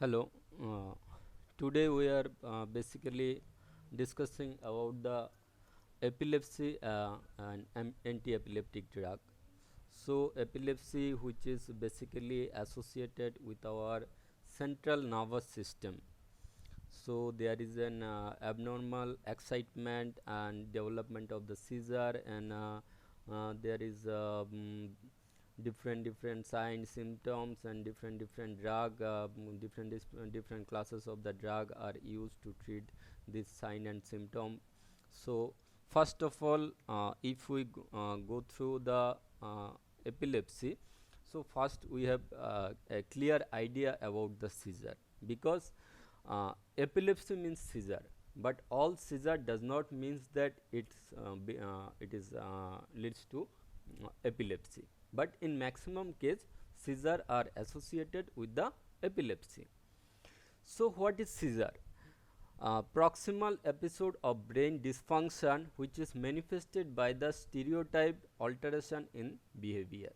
Hello. Uh, Today we are basically discussing about the epilepsy and anti-epileptic drug. So epilepsy, which is basically associated with our central nervous system. So there is an abnormal excitement and development of the seizure, and there is different signs, symptoms, and different drug, different classes of the drug are used to treat this sign and symptom. So first of all, if we go through the epilepsy, so first we have a clear idea about the seizure, because epilepsy means seizure, but all seizure does not means that it is leads to epilepsy, but in maximum case seizure are associated with the epilepsy. So what is seizure? Proximal episode of brain dysfunction which is manifested by the stereotyped alteration in behavior.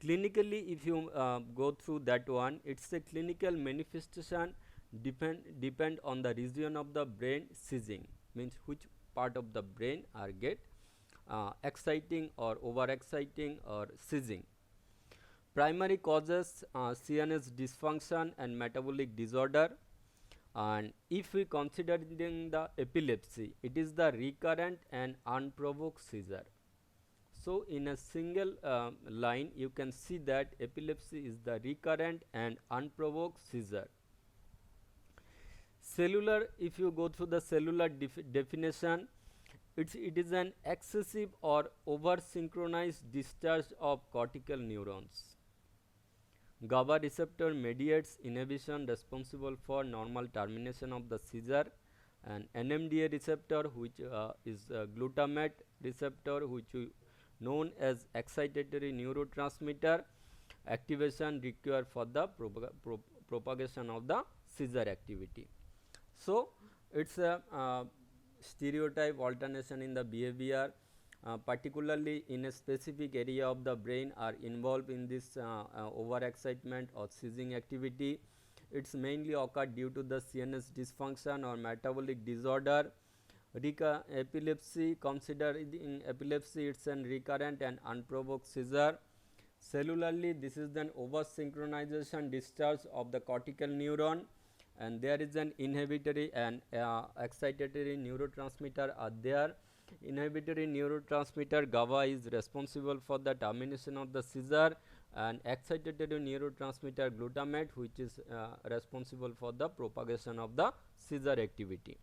Clinically, if you go through that one, it's a clinical manifestation depend on the region of the brain seizing, means which part of the brain are get exciting or over exciting or seizing. Primary causes CNS dysfunction and metabolic disorder. And if we considering the epilepsy, it is the recurrent and unprovoked seizure. So in a single line you can see that epilepsy is the recurrent and unprovoked seizure. Cellular, if you go through the cellular definition, it is an excessive or over synchronized discharge of cortical neurons. GABA receptor mediates inhibition responsible for normal termination of the seizure, and NMDA receptor, which is glutamate receptor, which known as excitatory neurotransmitter, activation required for the propagation of the seizure activity. So it's a stereotype alternation in the behavior, particularly in a specific area of the brain are involved in this over excitement or seizing activity. It's mainly occur due to the CNS dysfunction or metabolic disorder. Epilepsy, considered in epilepsy, it's an recurrent and unprovoked seizure. Cellularly, this is an over synchronization discharge of the cortical neuron, and there is an inhibitory and excitatory neurotransmitter are there. Inhibitory neurotransmitter GABA is responsible for the termination of the seizure, and excitatory neurotransmitter glutamate, which is responsible for the propagation of the seizure activity.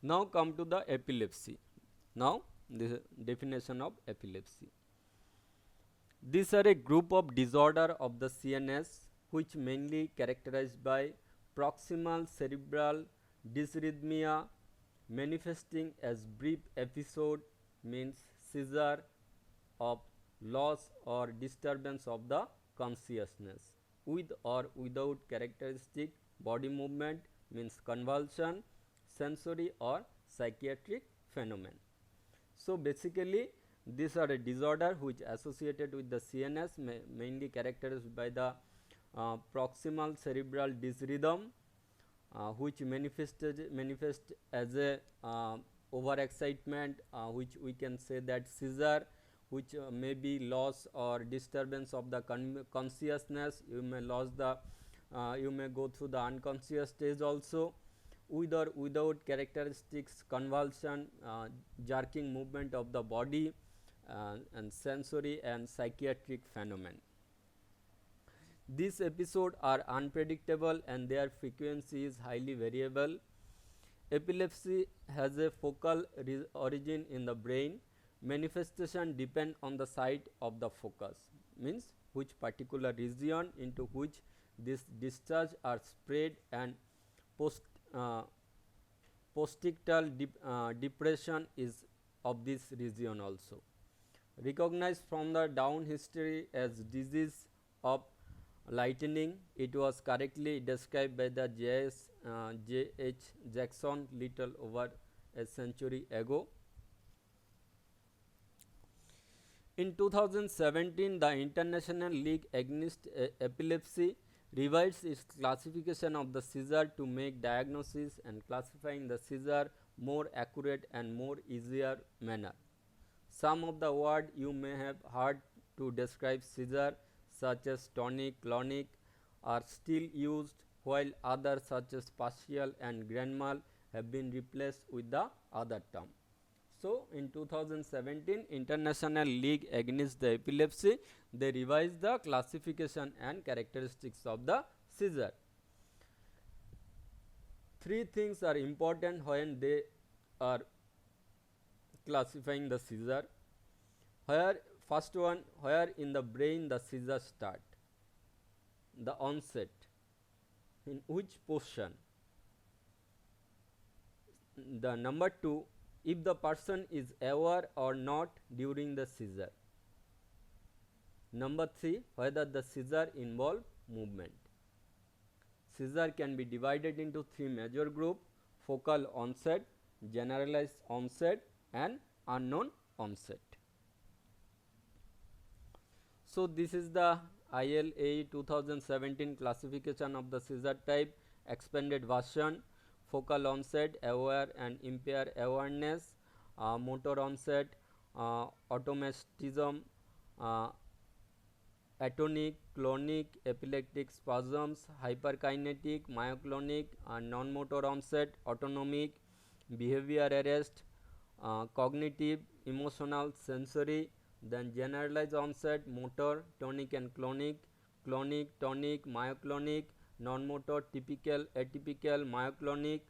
Now come to the epilepsy. Now the definition of epilepsy. These are a group of disorder of the CNS which mainly characterized by proximal cerebral dysrhythmia manifesting as brief episode, means seizure of loss or disturbance of the consciousness, with or without characteristic body movement, means convulsion, sensory or psychiatric phenomenon. So basically these are a disorder which associated with the CNS, mainly characterized by the proximal cerebral dysrhythm, which manifest as a over excitement, which we can say that seizure, which may be loss or disturbance of the consciousness. You may lose the you may go through the unconscious stage also, with or without characteristics convulsion, jerking movement of the body, and sensory and psychiatric phenomenon. These episodes are unpredictable and their frequency is highly variable. Epilepsy has a focal origin in the brain. Manifestation depend on the site of the focus, means which particular region into which this discharge are spread, and post postictal depression is of this region also. Recognized from the down history as disease of lightning, it was correctly described by the J.H. Jackson little over a century ago. In 2017, the International League Against Epilepsy revised its classification of the seizure to make diagnosis and classifying the seizure more accurate and more easier manner. Some of the words you may have heard to describe seizure, such as tonic, clonic, are still used, while others such as partial and grand mal have been replaced with the other term. So, in 2017, International League Against the Epilepsy, they revised the classification and characteristics of the seizure. Three things are important when they are classifying the seizure. Where first one, where in the brain the seizure start, the onset, in which portion. The number two, if the person is aware or not during the seizure. Number three, whether the seizure involve movement. Seizure can be divided into three major groups: focal onset, generalized onset and unknown onset. So, this is the ILAE 2017 classification of the seizure type, expanded version: focal onset, aware and impaired awareness, motor onset, automatism, atonic, clonic, epileptic spasms, hyperkinetic, myoclonic, non-motor onset, autonomic, behavior arrest, cognitive, emotional, sensory, then generalized onset, motor, tonic and clonic, clonic, tonic, myoclonic, non-motor, typical, atypical, myoclonic,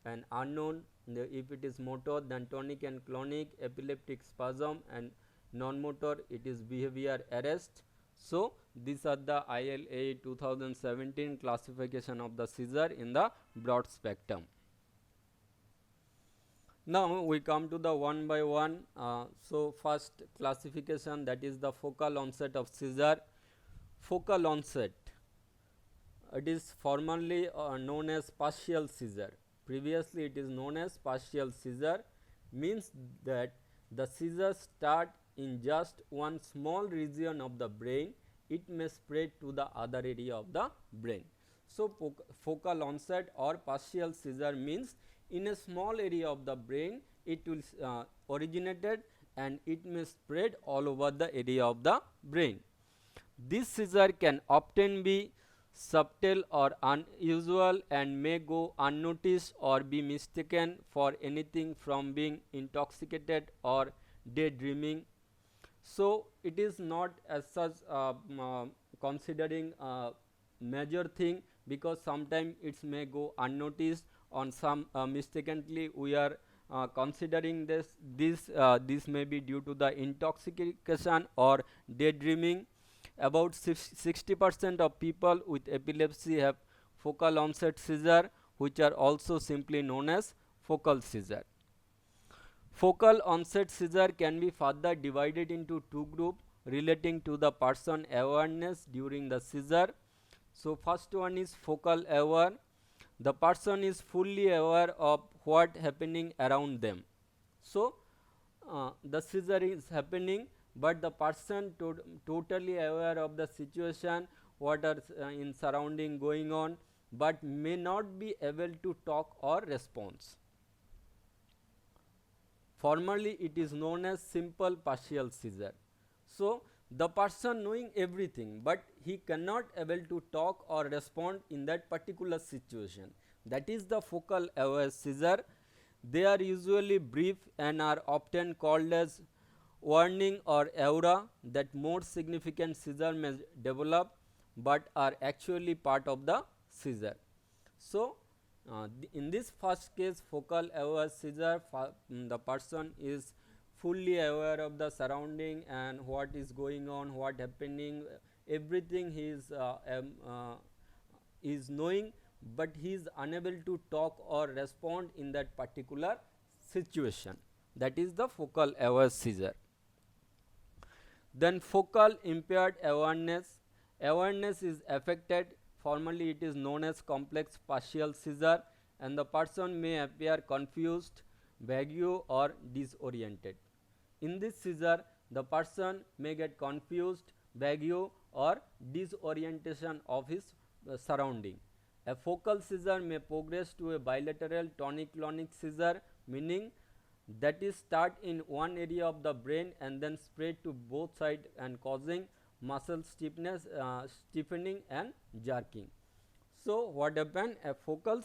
and unknown. If it is motor, then tonic and clonic, epileptic spasm, and non-motor, it is behavior arrest. So, these are the ILAE 2017 classification of the seizure in the broad spectrum. Now, we come to the one by one. So, first classification, that is the focal onset of seizure. Focal onset, it is formerly known as partial seizure. Previously, it is known as partial seizure, means that the seizure start in just one small region of the brain. It may spread to the other area of the brain. So, focal onset or partial seizure means in a small area of the brain it will originated and it may spread all over the area of the brain. This seizure can often be subtle or unusual and may go unnoticed or be mistaken for anything from being intoxicated or daydreaming. So, it is not as such considering a major thing, because sometimes it may go unnoticed on some mistakenly we are considering this may be due to the intoxication or daydreaming. About 60% of people with epilepsy have focal onset seizure, which are also simply known as focal seizure. Focal onset seizure can be further divided into two groups relating to the person awareness during the seizure. So, first one is focal aware. The person is fully aware of what happening around them. So, the seizure is happening, but the person totally aware of the situation, what are in surrounding going on, but may not be able to talk or respond. Formerly it is known as simple partial seizure. So, the person knowing everything, but he cannot able to talk or respond in that particular situation, that is the focal aware seizure. They are usually brief and are often called as warning or aura, that more significant seizure may develop, but are actually part of the seizure. So, in this first case, focal aware seizure, the person is fully aware of the surrounding and what is going on, what happening, everything he is knowing, but he is unable to talk or respond in that particular situation. That is the focal aware seizure. Then focal impaired awareness. Awareness is affected. Formerly it is known as complex partial seizure, and the person may appear confused, vague or disoriented. In this seizure, the person may get confused, vague, or disorientation of his surrounding. A focal seizure may progress to a bilateral tonic-clonic seizure, meaning that is start in one area of the brain and then spread to both sides and causing muscle stiffness, stiffening and jerking. So, what happen? A focal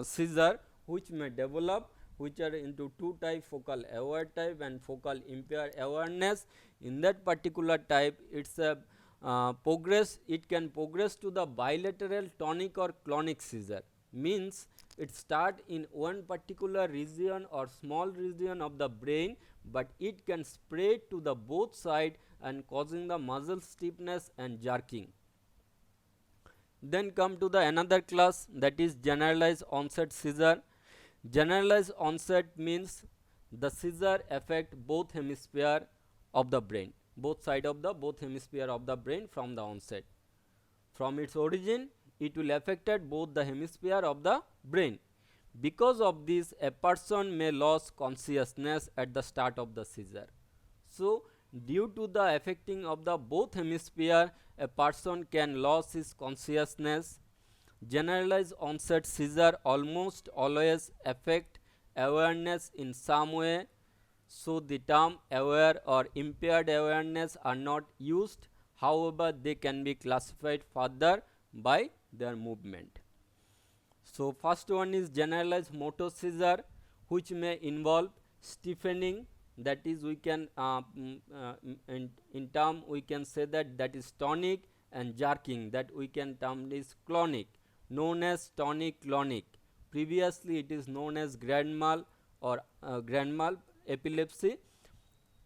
seizure which may develop, which are into two type, focal aware type and focal impaired awareness. In that particular type, it's a progress, it can progress to the bilateral tonic or clonic seizure, means it start in one particular region or small region of the brain, but it can spread to the both side and causing the muscle stiffness and jerking. Then come to the another class, that is generalized onset seizure. Generalized onset means the seizure affect both hemisphere of the brain, both side of the both hemisphere of the brain from the onset. From its origin, it will affected both the hemisphere of the brain. Because of this, a person may lose consciousness at the start of the seizure. So, due to the affecting of the both hemisphere, a person can lose his consciousness. Generalized onset seizure almost always affect awareness in some way, so the term aware or impaired awareness are not used. However, they can be classified further by their movement. So, first one is generalized motor seizure, which may involve stiffening, that is we can in term we can say that is tonic, and jerking, that we can term is clonic, known as tonic clonic. Previously it is known as grand mal or grand mal epilepsy,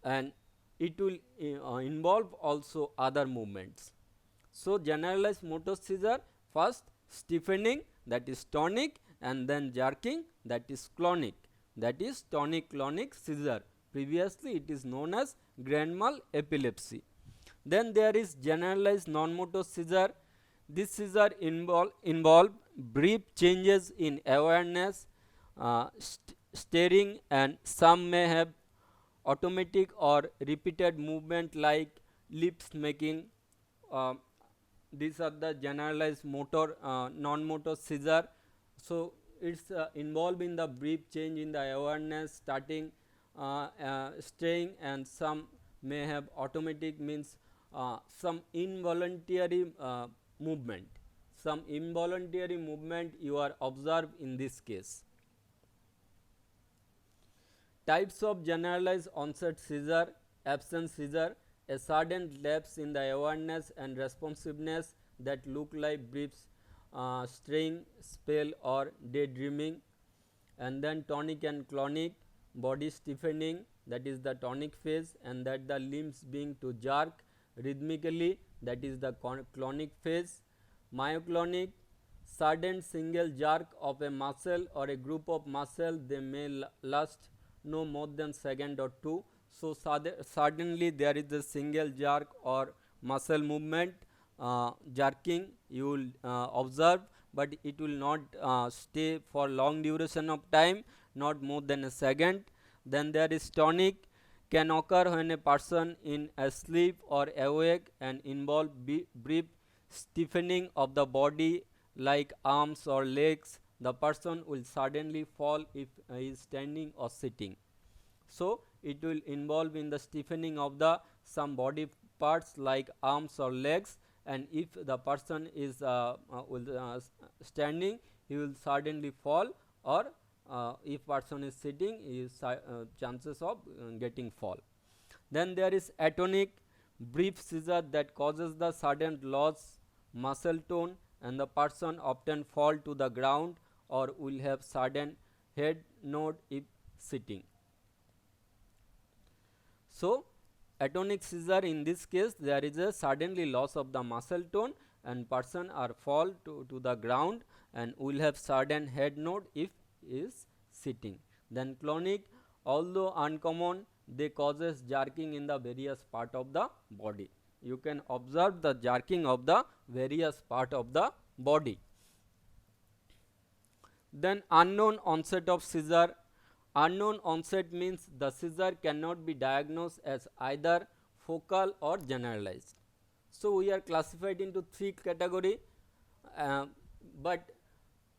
and it will involve also other movements. So, generalized motor seizure, first stiffening, that is tonic, and then jerking, that is clonic, that is tonic clonic seizure. Previously it is known as grand mal epilepsy. Then there is generalized non-motor seizure. This seizure involve brief changes in awareness, staring, and some may have automatic or repeated movement like lips making. These are the generalized motor non-motor seizure. So, it's involved in the brief change in the awareness, starting, staying, and some may have automatic, means some involuntary movement. Some involuntary movement you are observed in this case. Types of generalized onset seizure: absence seizure, a sudden lapse in the awareness and responsiveness that look like brief straying, spell, or daydreaming. And then tonic and clonic, body stiffening, that is the tonic phase, and that the limbs being to jerk rhythmically, that is the clonic phase. Myoclonic, sudden single jerk of a muscle or a group of muscle, they may last no more than second or two. So, suddenly there is a single jerk or muscle movement, jerking you will observe, but it will not stay for long duration of time, not more than a second. Then there is tonic, can occur when a person in asleep or awake and involve brief stiffening of the body like arms or legs. The person will suddenly fall if he is standing or sitting. So, it will involve in the stiffening of the some body parts like arms or legs, and if the person is standing, he will suddenly fall, or if person is sitting, his chances of getting fall. Then there is atonic, brief seizure that causes the sudden loss muscle tone, and the person often fall to the ground or will have sudden head nod if sitting. So, atonic seizure, in this case there is a suddenly loss of the muscle tone and person are fall to the ground and will have sudden head nod if is sitting. Then clonic, although uncommon, they causes jerking in the various part of the body. You can observe the jerking of the various part of the body. Then unknown onset of seizure. Unknown onset means the seizure cannot be diagnosed as either focal or generalized. So we are classified into three category, uh, but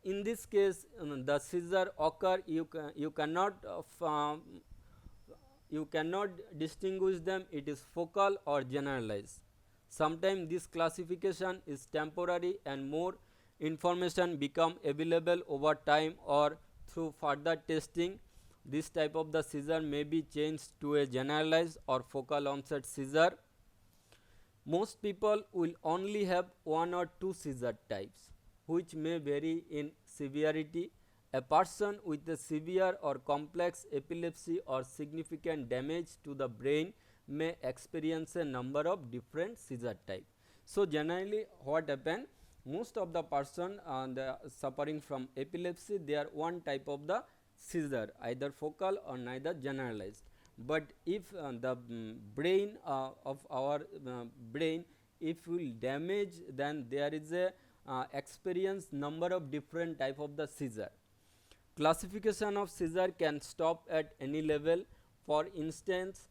in this case the seizure occur, you cannot you cannot distinguish them, it is focal or generalized. Sometimes this classification is temporary and more information become available over time or through further testing. This type of the seizure may be changed to a generalized or focal onset seizure. Most people will only have one or two seizure types, which may vary in severity. A person with a severe or complex epilepsy or significant damage to the brain may experience a number of different seizure types. So, generally what happen, most of the person suffering from epilepsy, they are one type of the seizure, either focal or neither generalized. But if the brain of our brain if will damage, then there is a experience number of different type of the seizure. Classification of seizure can stop at any level. For instance,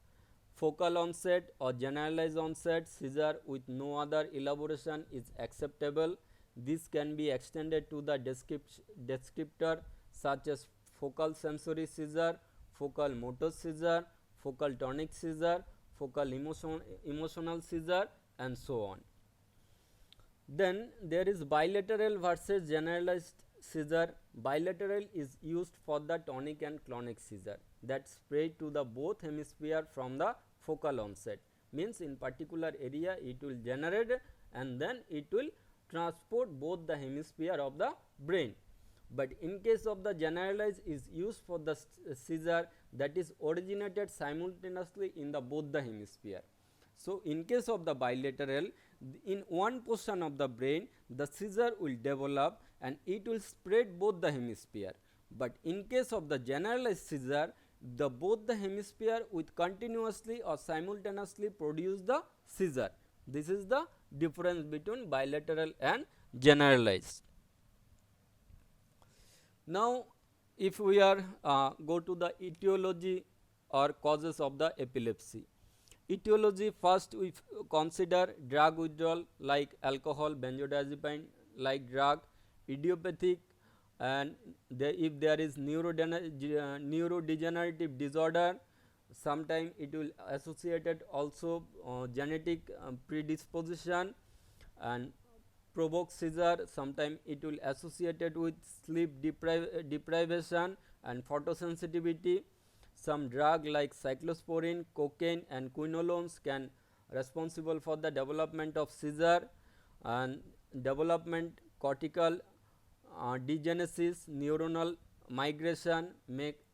focal onset or generalized onset seizure with no other elaboration is acceptable. This can be extended to the descriptor such as focal sensory seizure, focal motor seizure, focal tonic seizure, focal emotional seizure, and so on. Then there is bilateral versus generalized seizure. Bilateral is used for the tonic and clonic seizure that spread to the both hemisphere from the focal onset. Means in particular area it will generate and then it will transport both the hemisphere of the brain. But in case of the generalized is used for the seizure that is originated simultaneously in the both the hemisphere. So, in case of the bilateral, in one portion of the brain the seizure will develop and it will spread both the hemisphere. But in case of the generalized seizure, the both the hemisphere with continuously or simultaneously produce the seizure. This is the difference between bilateral and generalized. Now, if we are go to the etiology or causes of the epilepsy. Etiology, first we consider drug withdrawal like alcohol, benzodiazepine like drug, idiopathic, and if there is neurodegenerative disorder, sometime it will associated also genetic predisposition and provoke seizure, sometime it will associated with sleep deprivation and photosensitivity. Some drug like cyclosporine, cocaine and quinolones can responsible for the development of seizure and development cortical degenesis, neuronal migration make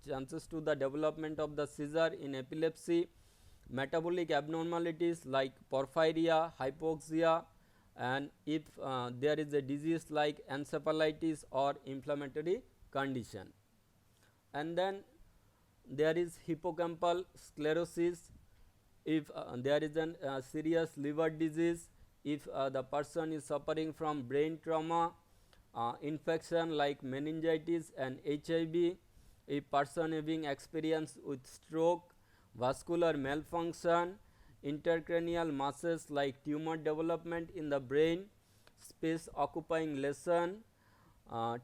chances to the development of the seizure in epilepsy. Metabolic abnormalities like porphyria, hypoxia, and if there is a disease like encephalitis or inflammatory condition. And then there is hippocampal sclerosis, if there is a serious liver disease, if the person is suffering from brain trauma, infection like meningitis and HIV, a person having experience with stroke, vascular malfunction, intracranial masses like tumor development in the brain, space occupying lesion,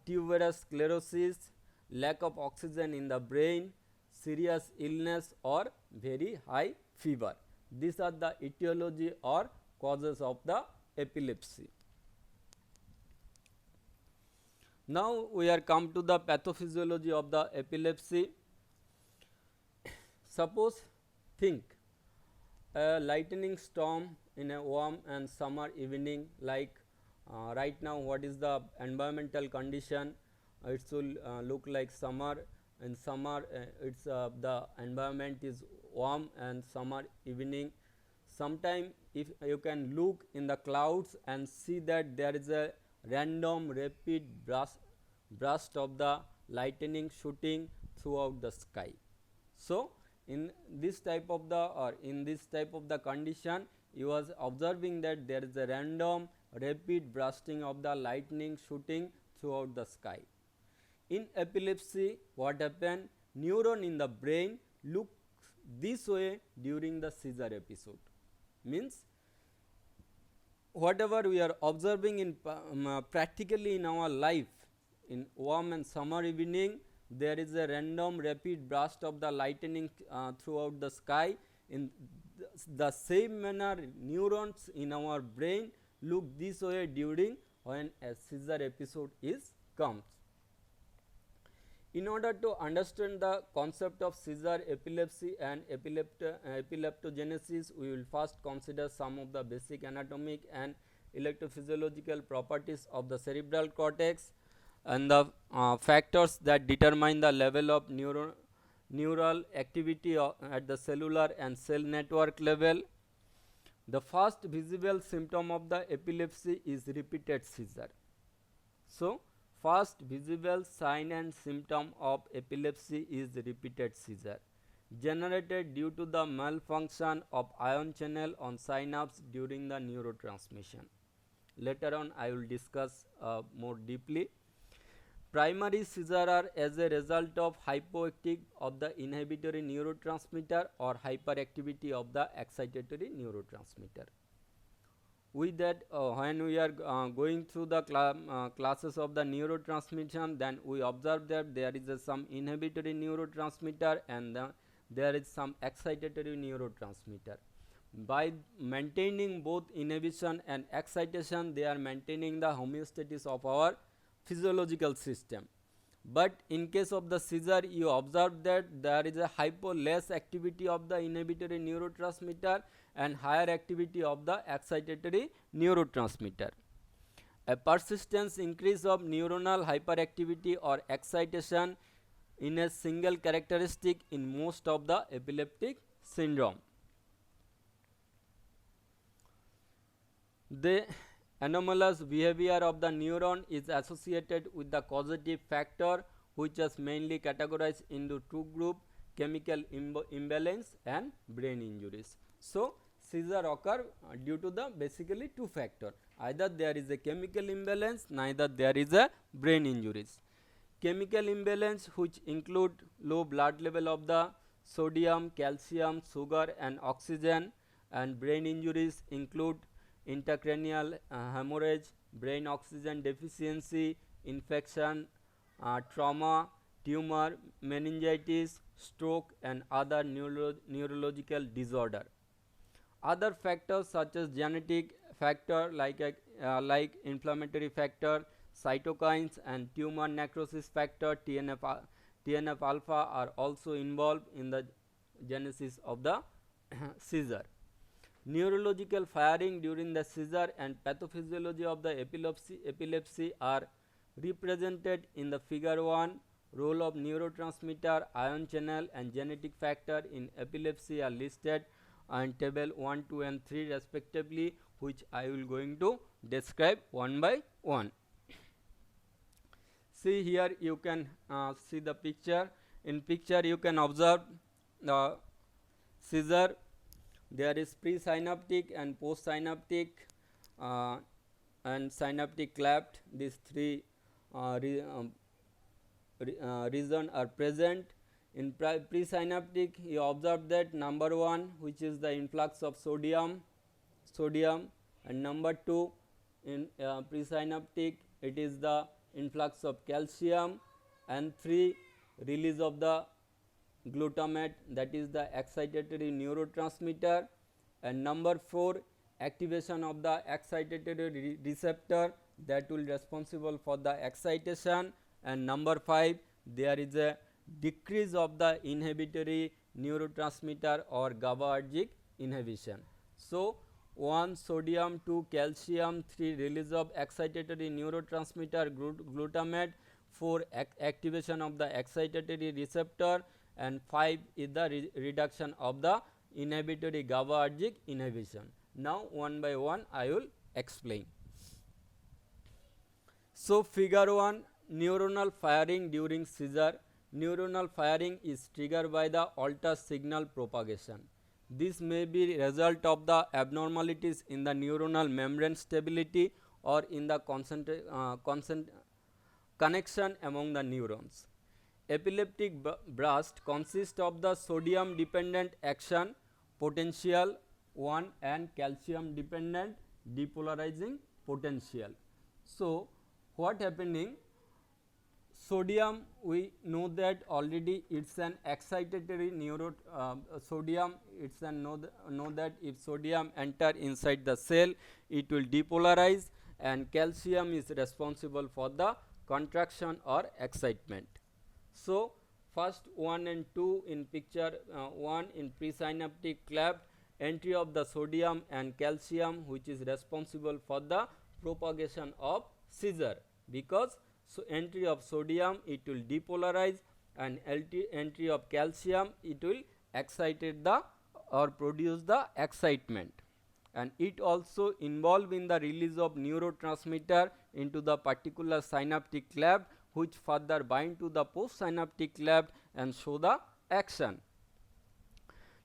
tuberous sclerosis, lack of oxygen in the brain, serious illness or very high fever. These are the etiology or causes of the epilepsy. Now, we are come to the pathophysiology of the epilepsy. Suppose think a lightning storm in a warm and summer evening, like right now what is the environmental condition, it will look like summer. In summer it's the environment is warm and summer evening. Sometime if you can look in the clouds and see that there is a random rapid burst of the lightning shooting throughout the sky. So, in this type of the or in this type of the condition, you was observing that there is a random rapid bursting of the lightning shooting throughout the sky. In epilepsy, what happen? neuron in the brain looks this way during the seizure episode. Means whatever we are observing in practically in our life, in warm and summer evening, there is a random rapid burst of the lightning throughout the sky. In the same manner, neurons in our brain look this way during when a seizure episode is comes. In order to understand the concept of seizure, epilepsy and epileptogenesis, we will first consider some of the basic anatomic and electrophysiological properties of the cerebral cortex and the factors that determine the level of neural activity at the cellular and cell network level. The first visible symptom of the epilepsy is repeated seizure. So, first visible sign and symptom of epilepsy is repeated seizure, generated due to the malfunction of ion channel on synapse during the neurotransmission. Later on I will discuss more deeply. Primary seizure are as a result of hypoactivity of the inhibitory neurotransmitter or hyperactivity of the excitatory neurotransmitter. With that, when we are going through the classes of the neurotransmission, then we observe that there is some inhibitory neurotransmitter and there is some excitatory neurotransmitter. By maintaining both inhibition and excitation, they are maintaining the homeostasis of our physiological system. But in case of the seizure, you observe that there is a less activity of the inhibitory neurotransmitter and higher activity of the excitatory neurotransmitter. A persistence increase of neuronal hyperactivity or excitation in a single characteristic in most of the epileptic syndrome. The anomalous behavior of the neuron is associated with the causative factor, which is mainly categorized into two groups: chemical imbalance and brain injuries. So, seizure occur due to the basically two factors: either there is a chemical imbalance, neither there is a brain injuries. Chemical imbalance, which include low blood level of the sodium, calcium, sugar and oxygen, and brain injuries include intracranial hemorrhage, brain oxygen deficiency, infection, trauma, tumor, meningitis, stroke and other neurological disorder. Other factors such as genetic factor like inflammatory factor, cytokines and tumor necrosis factor TNF alpha are also involved in the genesis of the seizure. Neurological firing during the seizure and pathophysiology of the epilepsy are represented in the figure 1. Role of neurotransmitter, ion channel and genetic factor in epilepsy are listed on table 1, 2 and 3 respectively, which I will going to describe one by one. See here, you can see the picture. In picture you can observe the seizure. There is presynaptic and postsynaptic and synaptic cleft. These three regions are present. In presynaptic, you observe that number 1, which is the influx of sodium, and number 2 in presynaptic, it is the influx of calcium, and 3, release of the glutamate, that is the excitatory neurotransmitter, and number 4, activation of the excitatory receptor that will responsible for the excitation, and number 5, there is a decrease of the inhibitory neurotransmitter or GABAergic inhibition. So, 1 sodium, 2 calcium, 3 release of excitatory neurotransmitter glutamate, 4 activation of the excitatory receptor, and 5 is the reduction of the inhibitory GABAergic inhibition. Now, one by one I will explain. So, figure 1, neuronal firing during seizure. Neuronal firing is triggered by the altered signal propagation. This may be result of the abnormalities in the neuronal membrane stability or in the connection among the neurons. epileptic burst consists of the sodium dependent action potential 1 and calcium dependent depolarizing potential. So, what happening, sodium we know that already it is an excitatory sodium, it is an know that if sodium enter inside the cell it will depolarize, and calcium is responsible for the contraction or excitement. So, first 1 and 2 in picture 1 in presynaptic cleft, entry of the sodium and calcium which is responsible for the propagation of seizure, because so entry of sodium it will depolarize, and entry of calcium it will excited the or produce the excitement, and it also involved in the release of neurotransmitter into the particular synaptic cleft which further bind to the postsynaptic cleft and show the action.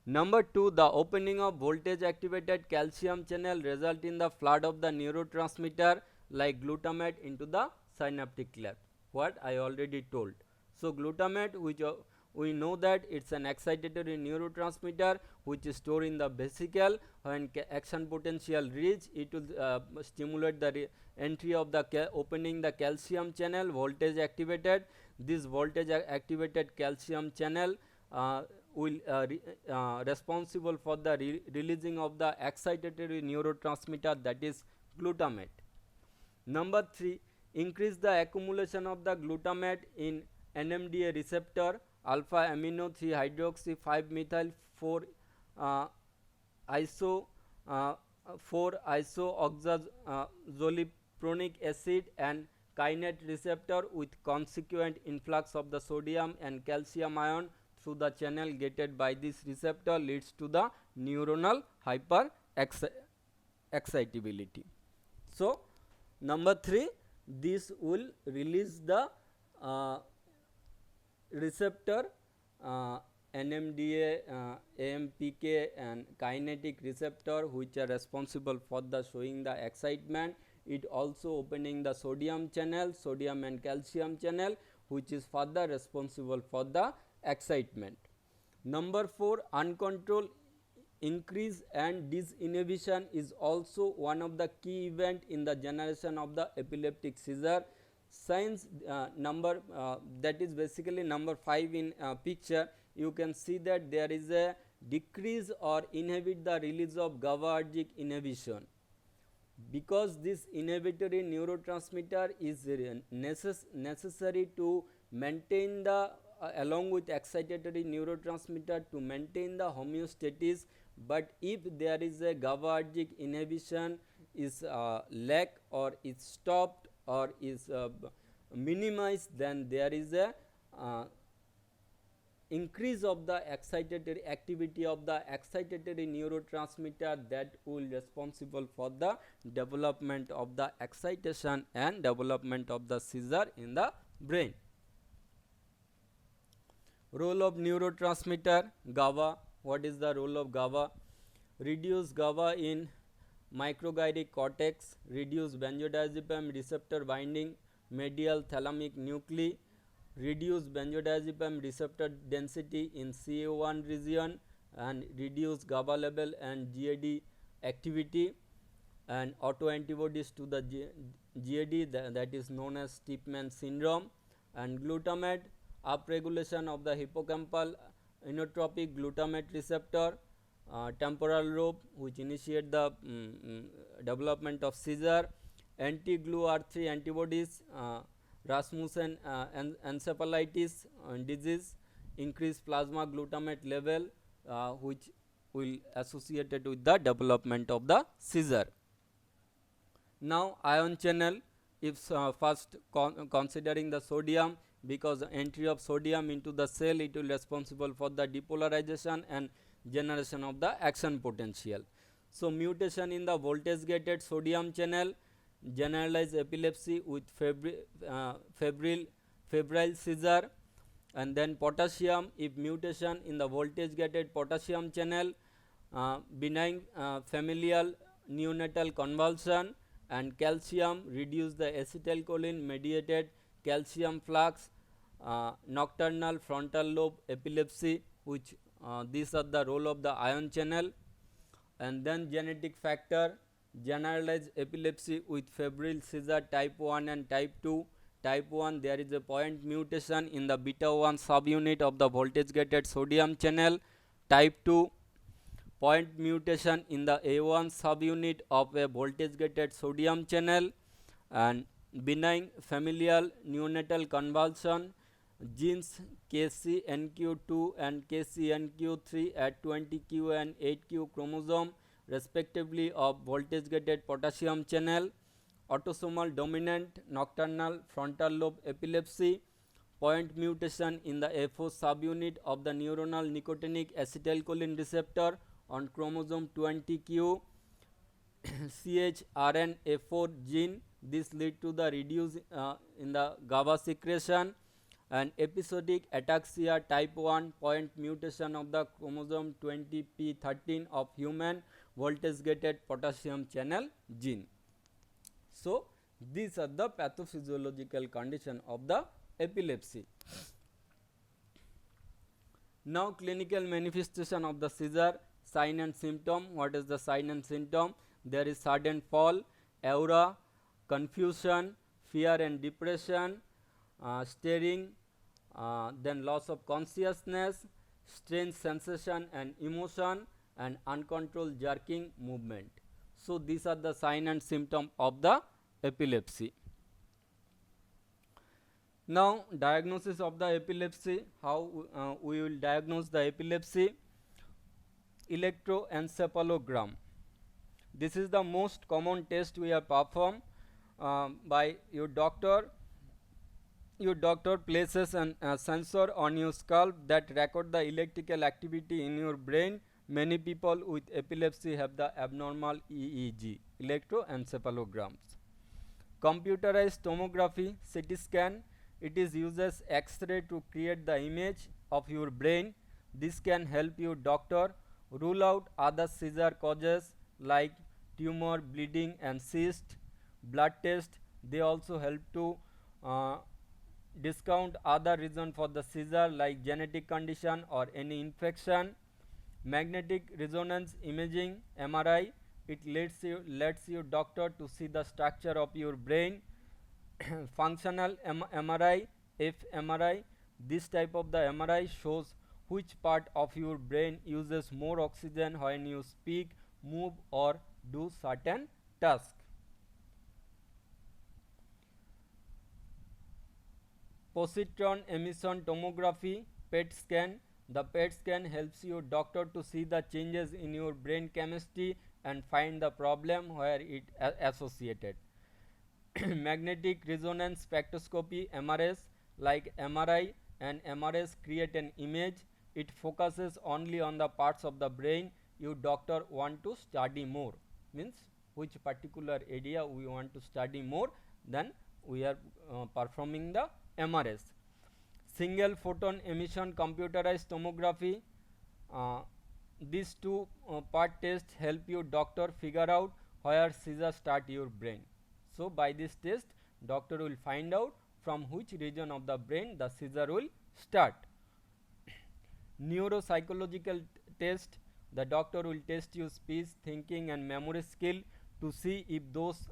Number 2, the opening of voltage activated calcium channel result in the flood of the neurotransmitter like glutamate into the synaptic cleft, what I already told. So, glutamate, which we know that it is an excitatory neurotransmitter which is stored in the vesicle. When action potential reach, it will stimulate the entry of the opening the calcium channel, voltage activated. This voltage activated calcium channel will responsible for the releasing of the excitatory neurotransmitter, that is glutamate. Number 3, increase the accumulation of the glutamate in NMDA receptor alpha amino 3 hydroxy 5 methyl 4 iso 4 isoxazolipronic acid and kainate receptor with consequent influx of the sodium and calcium ion through the channel gated by this receptor leads to the neuronal hyper excitability. So, number 3, this will release the receptor NMDA, AMPK and kinetic receptor which are responsible for the showing the excitement. It also opening the sodium channel, sodium and calcium channel which is further responsible for the excitement. Number 4, uncontrolled increase and disinhibition is also one of the key event in the generation of the epileptic seizure. Since number that is basically number 5 in picture, you can see that there is a decrease or inhibit the release of GABAergic inhibition, because this inhibitory neurotransmitter is necessary to maintain the along with excitatory neurotransmitter to maintain the homeostasis, but if there is a GABAergic inhibition is lack or is stopped or is minimized, then there is a increase of the excitatory activity of the excitatory neurotransmitter that will responsible for the development of the excitation and development of the seizure in the brain. Role of neurotransmitter GABA. What is the role of GABA? Reduce GABA in microgyric cortex, reduce benzodiazepine receptor binding medial thalamic nuclei, reduce benzodiazepine receptor density in CA1 region and reduce GABA level and GAD activity, and autoantibodies to the GAD that is known as Steepman syndrome, and glutamate upregulation of the hippocampal inotropic glutamate receptor, temporal lobe which initiate the development of seizure, anti-GLUR3 antibodies, Rasmussen encephalitis disease, increase plasma glutamate level which will associated with the development of the seizure. Now, ion channel, if first considering the sodium, because entry of sodium into the cell it will responsible for the depolarization and generation of the action potential. So, mutation in the voltage gated sodium channel, generalized epilepsy with febrile seizure, and then potassium, if mutation in the voltage gated potassium channel, benign familial neonatal convulsion, and calcium, reduce the acetylcholine mediated calcium flux nocturnal frontal lobe epilepsy, which these are the role of the ion channel. And then genetic factor, generalized epilepsy with febrile seizure type 1 and type 2. Type 1, there is a point mutation in the beta 1 subunit of the voltage gated sodium channel. Type 2, point mutation in the A1 subunit of a voltage gated sodium channel. And benign familial neonatal convulsion, genes KCNQ2 and KCNQ3 at 20q and 8q chromosome respectively of voltage gated potassium channel. Autosomal dominant nocturnal frontal lobe epilepsy, point mutation in the F4 subunit of the neuronal nicotinic acetylcholine receptor on chromosome 20q. CHRNA4 gene, this lead to the reduce in the GABA secretion. And episodic ataxia type 1, point mutation of the chromosome 20p13 of human voltage gated potassium channel gene. So these are the pathophysiological condition of the epilepsy. Now clinical manifestation of the seizure, sign and symptom. What is the sign and symptom? There is sudden fall, aura, confusion, fear and depression, staring, then loss of consciousness, strange sensation and emotion, and uncontrolled jerking movement. So these are the sign and symptom of the epilepsy. Now diagnosis of the epilepsy, how we will diagnose the epilepsy. Electroencephalogram, this is the most common test we have performed by your doctor. Your doctor places an sensor on your scalp that record the electrical activity in your brain. Many people with epilepsy have the abnormal EEG, electroencephalograms. Computerized tomography, CT scan, it is uses X-ray to create the image of your brain. This can help your doctor rule out other seizure causes like tumor, bleeding and cyst. Blood test, they also help to discount other reason for the seizure like genetic condition or any infection. Magnetic resonance imaging, MRI, it lets your doctor to see the structure of your brain. Functional MRI, fMRI, this type of the MRI shows which part of your brain uses more oxygen when you speak, move or do certain tasks. Positron emission tomography, PET scan, the PET scan helps your doctor to see the changes in your brain chemistry and find the problem where it associated. Magnetic resonance spectroscopy, MRS, like MRI and MRS create an image. It focuses only on the parts of the brain you doctor want to study more, means which particular area we want to study more, then we are performing the MRS. Single photon emission computerized tomography, these two part tests help your doctor figure out where seizure start your brain. So by this test doctor will find out from which region of the brain the seizure will start. Neuropsychological test, the doctor will test your speech, thinking and memory skill to see if those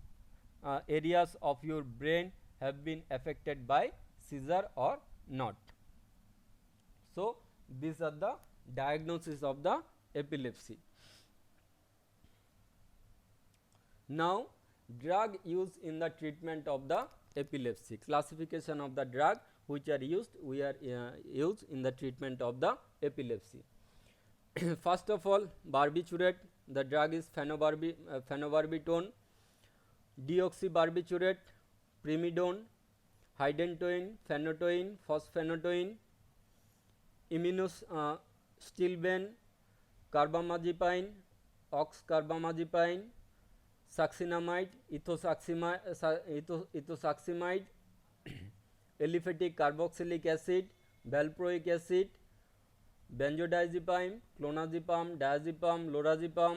areas of your brain have been affected by seizure or not. So these are the diagnosis of the epilepsy. Now drug used in the treatment of the epilepsy, classification of the drug which are used, we are used in the treatment of the epilepsy. First of all, barbiturate, the drug is phenobarbital, deoxybarbiturate, primidone, hydantoin, phenytoin, fosphenytoin, immunostilbene, carbamazepine, oxcarbamazepine, succinamide, ethosuximide, aliphatic carboxylic acid, valproic acid, benzodiazepine, clonazepam, diazepam, lorazepam,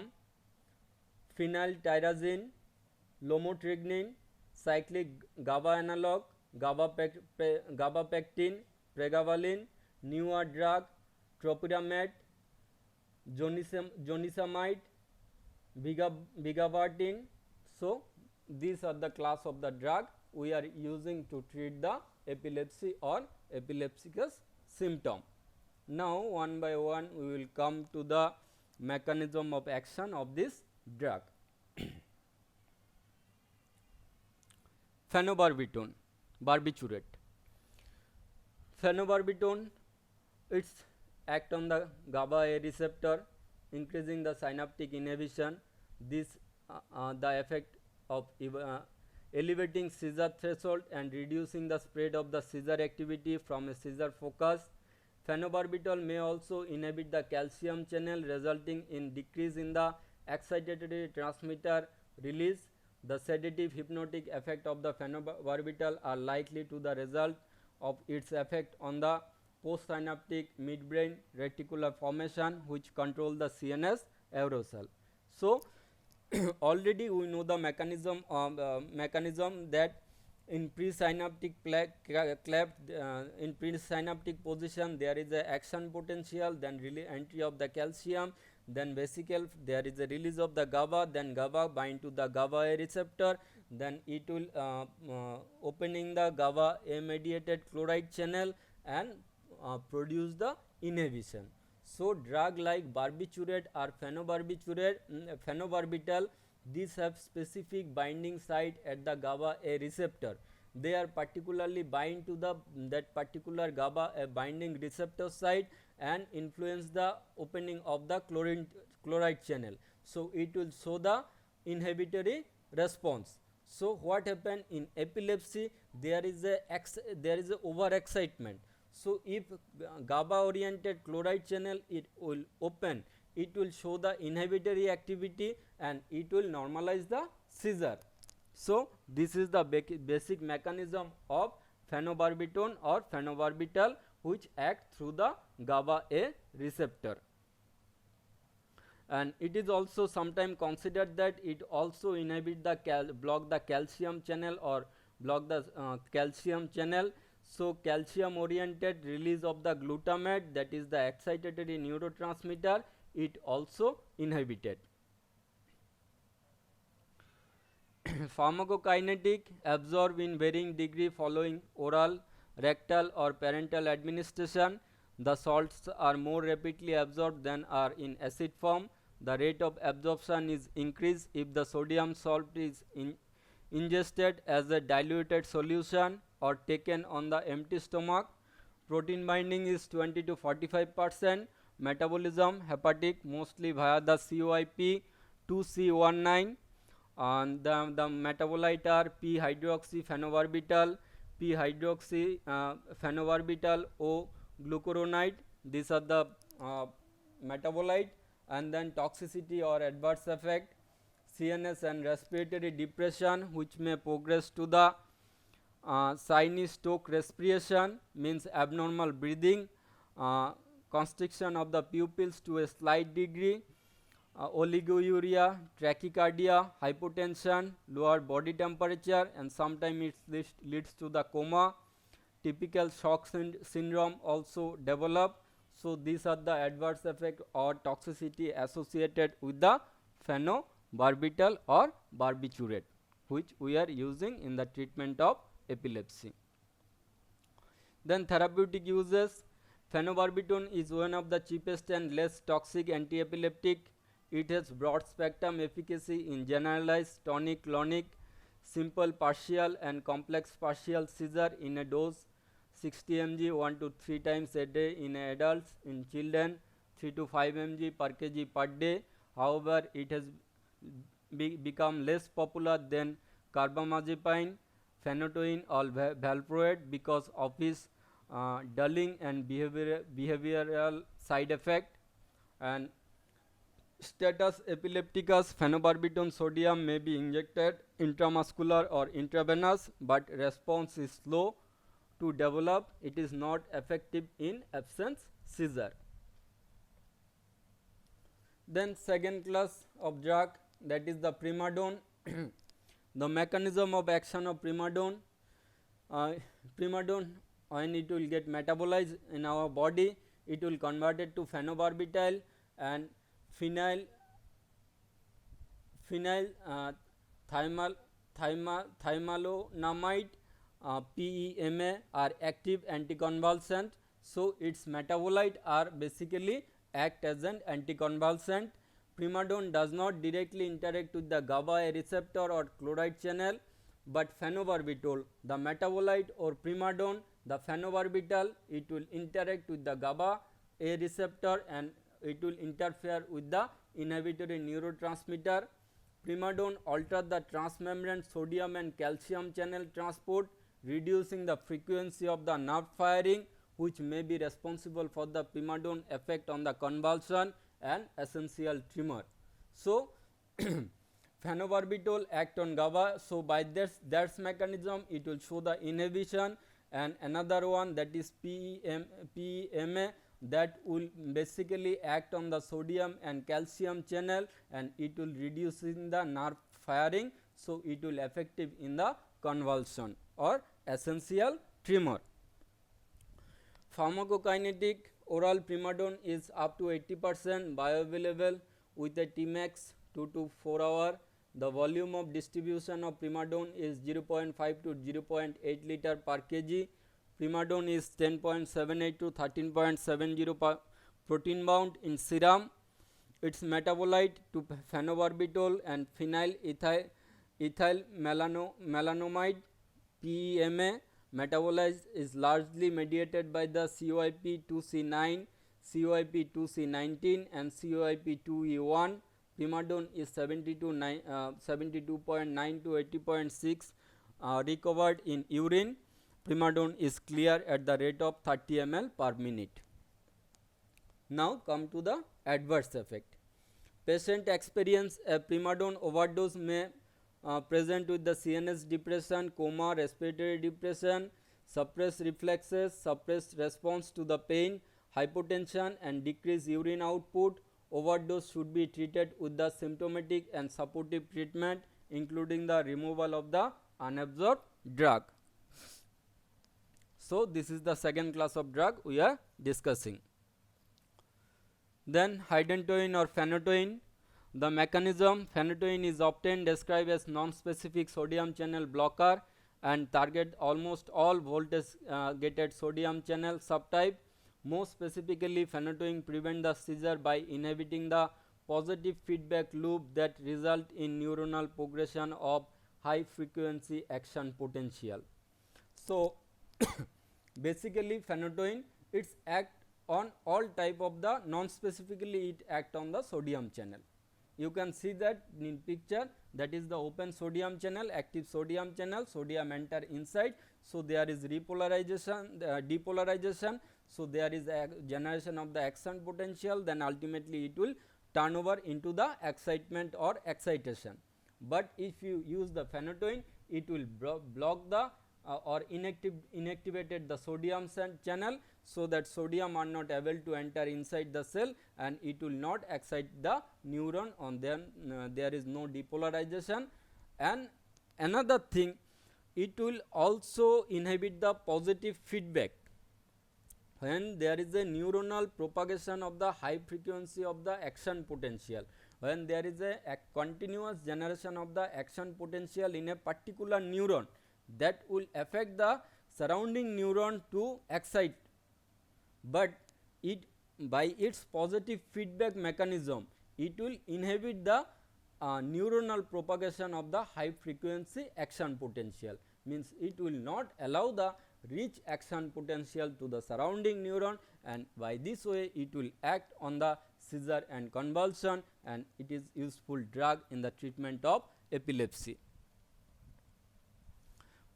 phenyltyrosine, lamotrigine, cyclic GABA analog, gabapectin, pregabalin, newer drug, topiramate, zonisamide, vigabatine. So these are the class of the drug we are using to treat the epilepsy or epilepticus symptom. Now one by one we will come to the mechanism of action of this drug. Phenobarbital, barbiturate. Phenobarbital, its act on the GABA A receptor, increasing the synaptic inhibition. This the effect of elevating seizure threshold and reducing the spread of the seizure activity from a seizure focus. Phenobarbital may also inhibit the calcium channel, resulting in decrease in the excitatory transmitter release. The sedative hypnotic effect of the phenobarbital are likely to the result of its effect on the postsynaptic midbrain reticular formation, which control the CNS aerosol. So already we know the mechanism that in presynaptic cleft in presynaptic position there is a action potential, then entry of the calcium, then vesicle there is a release of the GABA, then GABA bind to the GABA A receptor, then it will opening the GABA A mediated chloride channel and produce the inhibition. So drug like barbiturate or phenobarbital, these have specific binding site at the GABA A receptor. They are particularly bind to the that particular GABA binding receptor site and influence the opening of the chloride channel. So it will show the inhibitory response. So what happen in epilepsy? There is a overexcitement. So if GABA oriented chloride channel it will open, it will show the inhibitory activity and it will normalize the seizure. So this is the basic mechanism of phenobarbital or phenobarbital, which act through the GABA A receptor. And it is also sometimes considered that it also inhibit the block the calcium channel or block the calcium channel. So calcium oriented release of the glutamate, that is the excitatory neurotransmitter, it also inhibited. Pharmacokinetic, absorb in varying degree following oral, rectal or parenteral administration. The salts are more rapidly absorbed than are in acid form. The rate of absorption is increased if the sodium salt is ingested as a diluted solution or taken on the empty stomach. Protein binding is 20 to 45%. Metabolism hepatic mostly via the CYP 2C19, and the metabolite are p-hydroxy phenobarbital, p-hydroxy phenobarbital O glucuronide. These are the metabolite. And then toxicity or adverse effect, CNS and respiratory depression, which may progress to the Sinus-Stokes respiration, means abnormal breathing, constriction of the pupils to a slight degree, oliguria, tachycardia, hypotension, lower body temperature, and sometimes it leads to the coma. Typical shock syndrome also develop. So these are the adverse effect or toxicity associated with the phenobarbital or barbiturate, which we are using in the treatment of epilepsy. Then therapeutic uses. Phenobarbital is one of the cheapest and less toxic anti-epileptic. It has broad spectrum efficacy in generalized tonic-clonic, simple partial and complex partial seizure in a dose 60 mg 1 to 3 times a day in adults. In children 3 to 5 mg per kg per day. However, it has become less popular than carbamazepine, phenytoin or valproate because of its dulling and behavioral side effect. And status epilepticus, phenobarbital sodium may be injected intramuscular or intravenous, but response is slow to develop. It is not effective in absence seizure. Then second class of drug, that is the primadone. The mechanism of action of primadone. Primadone when it will get metabolized in our body, it will convert it to phenobarbital and phenyl phenyl thymalonomide PEMA are active anticonvulsant. So, its metabolite are basically act as an anticonvulsant. Primadone does not directly interact with the GABA A receptor or chloride channel, but phenobarbital, the metabolite, or primadone, the phenobarbital, it will interact with the GABA A receptor and it will interfere with the inhibitory neurotransmitter. Primadone alters the transmembrane sodium and calcium channel transport, reducing the frequency of the nerve firing, which may be responsible for the primadone effect on the convulsion and essential tremor. So, phenobarbital act on GABA. So, by that's mechanism it will show the inhibition, and another one, that is PEMA, that will basically act on the sodium and calcium channel and it will reduce in the nerve firing. So, it will effective in the convulsion or essential tremor. Pharmacokinetic, oral primadone is up to 80% bioavailable with a Tmax 2 to 4 hour. The volume of distribution of primadone is 0.5 to 0.8 liter per kg. Primadone is 10.78 to 13.70 protein bound in serum. Its metabolite to phenobarbital and phenyl ethyl melanomide PEMA metabolized is largely mediated by the CYP2C9, CYP2C19 and CYP2E1. Primadone is 72.9 to 80.6 recovered in urine. Primadone is clear at the rate of 30 ml per minute. Now come to the adverse effect. Patient experience a primadone overdose may present with the CNS depression, coma, respiratory depression, suppressed reflexes, suppressed response to the pain, hypotension and decreased urine output. Overdose should be treated with the symptomatic and supportive treatment, including the removal of the unabsorbed drug. So, this is the second class of drug we are discussing. Then hydantoin or phenytoin. The mechanism: phenytoin is often described as non-specific sodium channel blocker and target almost all voltage gated sodium channel subtype. Most specifically, phenytoin prevent the seizure by inhibiting the positive feedback loop that result in neuronal progression of high frequency action potential. So, basically phenytoin, its act on all type of the, non-specifically it act on the sodium channel. You can see that in picture, that is the open sodium channel, active sodium channel, sodium enter inside. So, there is repolarization, depolarization. So, there is a generation of the action potential, then ultimately it will turn over into the excitement or excitation. But if you use the phenytoin, it will block the or inactivated the sodium channel, so that sodium are not able to enter inside the cell and it will not excite the neuron, on then there is no depolarization. And another thing, it will also inhibit the positive feedback. When there is a neuronal propagation of the high frequency of the action potential, when there is a continuous generation of the action potential in a particular neuron, that will affect the surrounding neuron to excite, but it by its positive feedback mechanism, it will inhibit the neuronal propagation of the high frequency action potential, means it will not allow the rich action potential to the surrounding neuron, and by this way it will act on the seizure and convulsion, and it is useful drug in the treatment of epilepsy.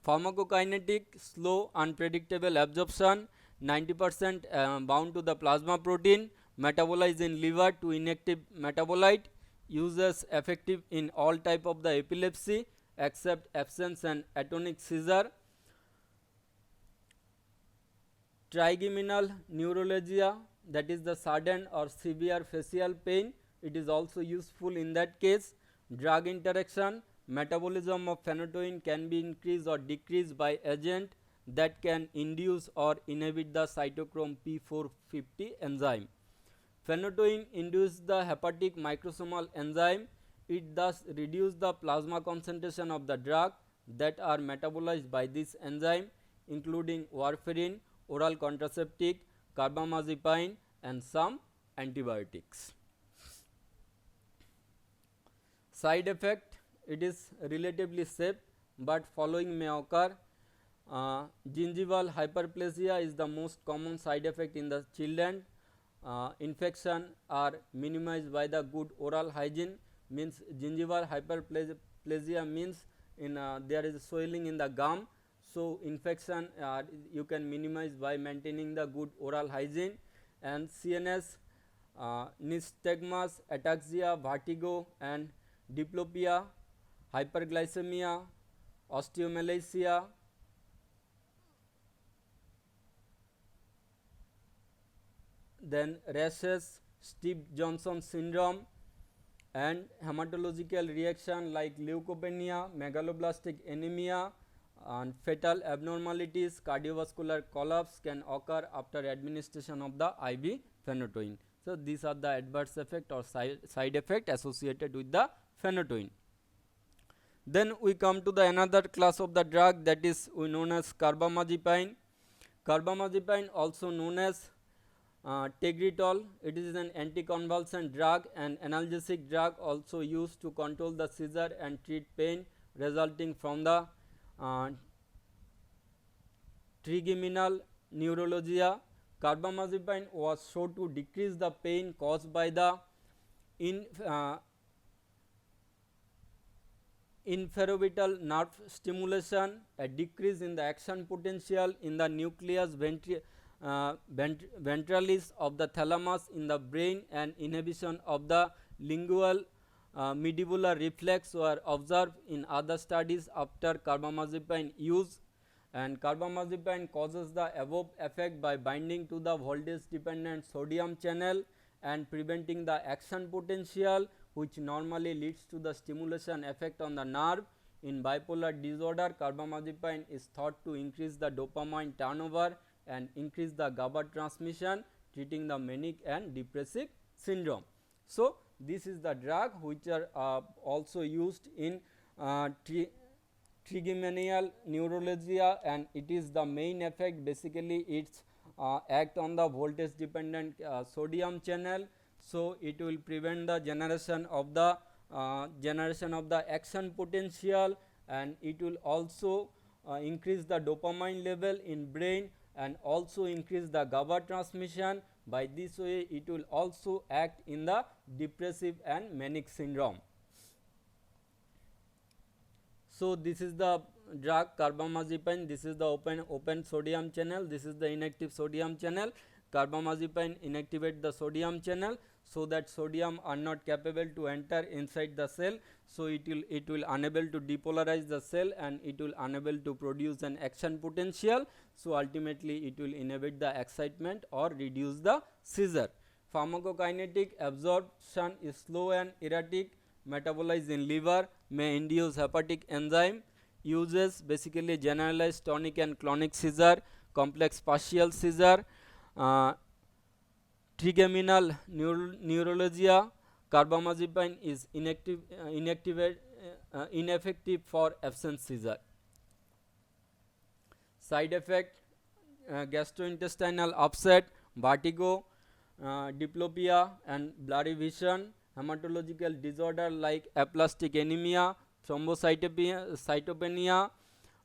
Pharmacokinetic, slow unpredictable absorption, 90% bound to the plasma protein, metabolized in liver to inactive metabolite, uses effective in all type of the epilepsy except absence and atonic seizure. Trigeminal neuralgia, that is the sudden or severe facial pain, it is also useful in that case. Drug interaction, metabolism of phenytoin can be increased or decreased by agent that can induce or inhibit the cytochrome P450 enzyme. Phenytoin induces the hepatic microsomal enzyme. It thus reduces the plasma concentration of the drug that are metabolized by this enzyme, including warfarin, oral contraceptive, carbamazepine, and some antibiotics. Side effect: it is relatively safe, but following may occur. Gingival hyperplasia is the most common side effect in the children. Infection are minimized by the good oral hygiene. Means gingival hyperplasia means in there is swelling in the gum. So infection you can minimize by maintaining the good oral hygiene. And CNS, nystagmus, ataxia, vertigo, and diplopia, hyperglycemia, osteomalacia, then rashes, Steve-Johnson syndrome, and hematological reaction like leukopenia, megaloblastic anemia, and fetal abnormalities, cardiovascular collapse can occur after administration of the IV phenytoin. So these are the adverse effect or side effect associated with the phenytoin. Then we come to the another class of the drug, that is known as carbamazepine. Carbamazepine, also known as Tegretol, it is an anticonvulsant drug and analgesic drug, also used to control the seizure and treat pain resulting from the trigeminal neuralgia. Carbamazepine was shown to decrease the pain caused by the inferovital nerve stimulation, a decrease in the action potential in the nucleus ventralis of the thalamus in the brain, and inhibition of the lingual mandibular reflex were observed in other studies after carbamazepine use. And carbamazepine causes the above effect by binding to the voltage dependent sodium channel and preventing the action potential, which normally leads to the stimulation effect on the nerve. In bipolar disorder, carbamazepine is thought to increase the dopamine turnover and increase the GABA transmission, treating the manic and depressive syndrome. So this is the drug which are also used in trigeminal neuralgia, and it is the main effect. Basically it's act on the voltage dependent sodium channel. So it will prevent the generation of the action potential, and it will also increase the dopamine level in brain and also increase the GABA transmission. By this way it will also act in the depressive and manic syndrome. So this is the drug carbamazepine. This is the open sodium channel. This is the inactive sodium channel. Carbamazepine inactivate the sodium channel, so that sodium are not capable to enter inside the cell. So it will unable to depolarize the cell, and it will unable to produce an action potential. So ultimately it will inhibit the excitement or reduce the seizure. Pharmacokinetic absorption is slow and erratic. Metabolized in liver, may induce hepatic enzyme. Uses basically generalized tonic and clonic seizure, complex partial seizure, trigeminal neuralgia. Carbamazepine is ineffective for absence seizure. Side effect: gastrointestinal upset, vertigo, diplopia and blurry vision. Hematological disorder like aplastic anemia, thrombocytopenia,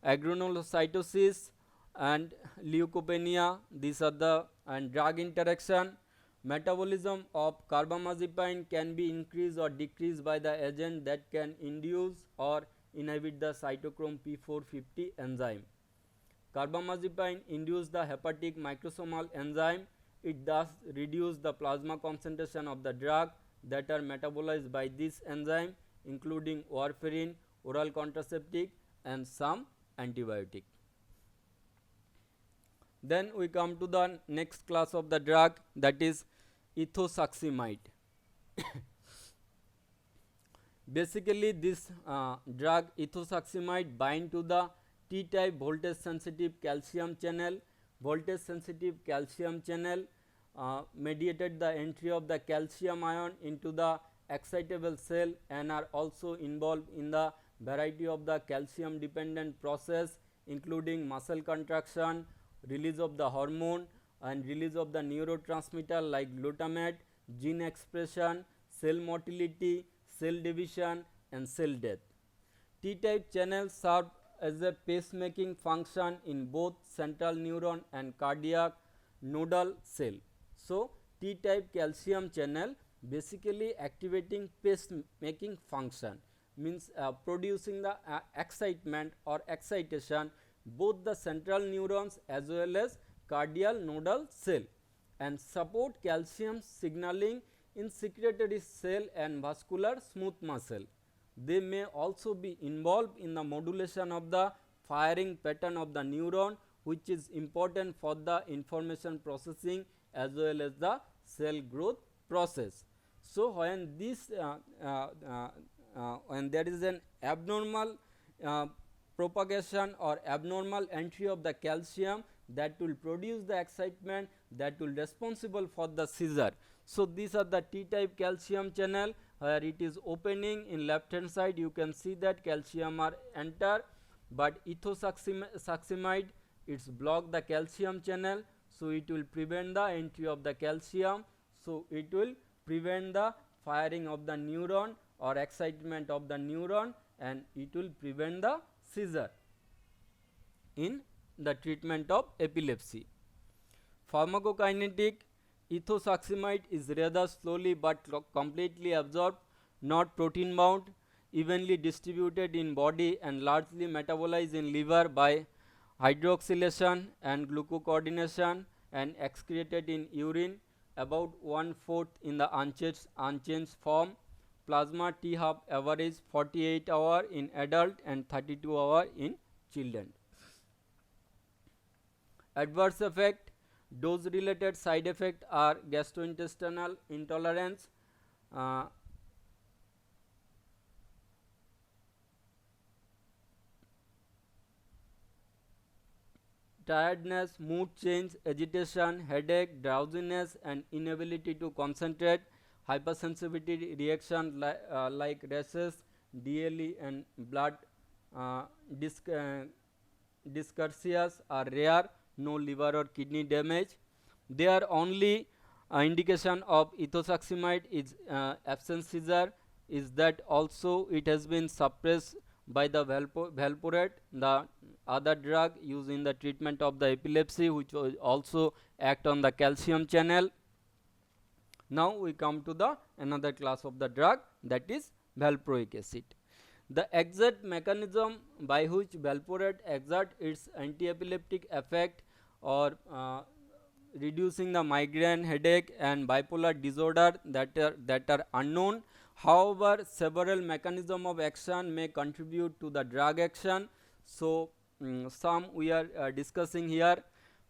agranulocytosis, and leukopenia. These are the and drug interaction. Metabolism of carbamazepine can be increased or decreased by the agent that can induce or inhibit the cytochrome P450 enzyme. Carbamazepine induces the hepatic microsomal enzyme. It thus reduces the plasma concentration of the drug that are metabolized by this enzyme, including warfarin, oral contraceptive, and some antibiotic. Then we come to the next class of the drug, that is ethosuximide. Basically this drug ethosuximide bind to the T type voltage sensitive calcium channel. Voltage sensitive calcium channel mediated the entry of the calcium ion into the excitable cell and are also involved in the variety of the calcium dependent process, including muscle contraction, release of the hormone and release of the neurotransmitter like glutamate, gene expression, cell motility, cell division and cell death. T type channels serve as a pacemaking function in both central neuron and cardiac nodal cell. So, T type calcium channel basically activating pacemaking function, means producing the excitement or excitation both the central neurons as well as cardiac nodal cell, and support calcium signaling in secretory cell and vascular smooth muscle. They may also be involved in the modulation of the firing pattern of the neuron, which is important for the information processing as well as the cell growth process. So, when this when there is an abnormal propagation or abnormal entry of the calcium, that will produce the excitement that will responsible for the seizure. So, these are the T type calcium channel where it is opening in left hand side, you can see that calcium are enter, but ethosuximide it's block the calcium channel. So, it will prevent the entry of the calcium. So, it will prevent the firing of the neuron or excitement of the neuron, and it will prevent the seizure in the treatment of epilepsy. Pharmacokinetic, ethosuximide is rather slowly but completely absorbed, not protein bound, evenly distributed in body and largely metabolized in liver by hydroxylation and glucocoordination and excreted in urine, about 1/4 in the unchanged form. Plasma T half average 48 hour in adult and 32 hour in children. Adverse effect, dose related side effect are gastrointestinal intolerance, tiredness, mood change, agitation, headache, drowsiness and inability to concentrate, hypersensitivity reaction like rashes, DLE and blood dyscursias are rare, no liver or kidney damage. Their only indication of ethosuximide is absence seizure, is that also it has been suppressed by the valproate, the other drug used in the treatment of the epilepsy, which will also act on the calcium channel. Now, we come to the another class of the drug, that is valproic acid. The exact mechanism by which valproate exert its anti-epileptic effect or reducing the migraine, headache and bipolar disorder that are unknown. However, several mechanism of action may contribute to the drug action. So, some we are discussing here.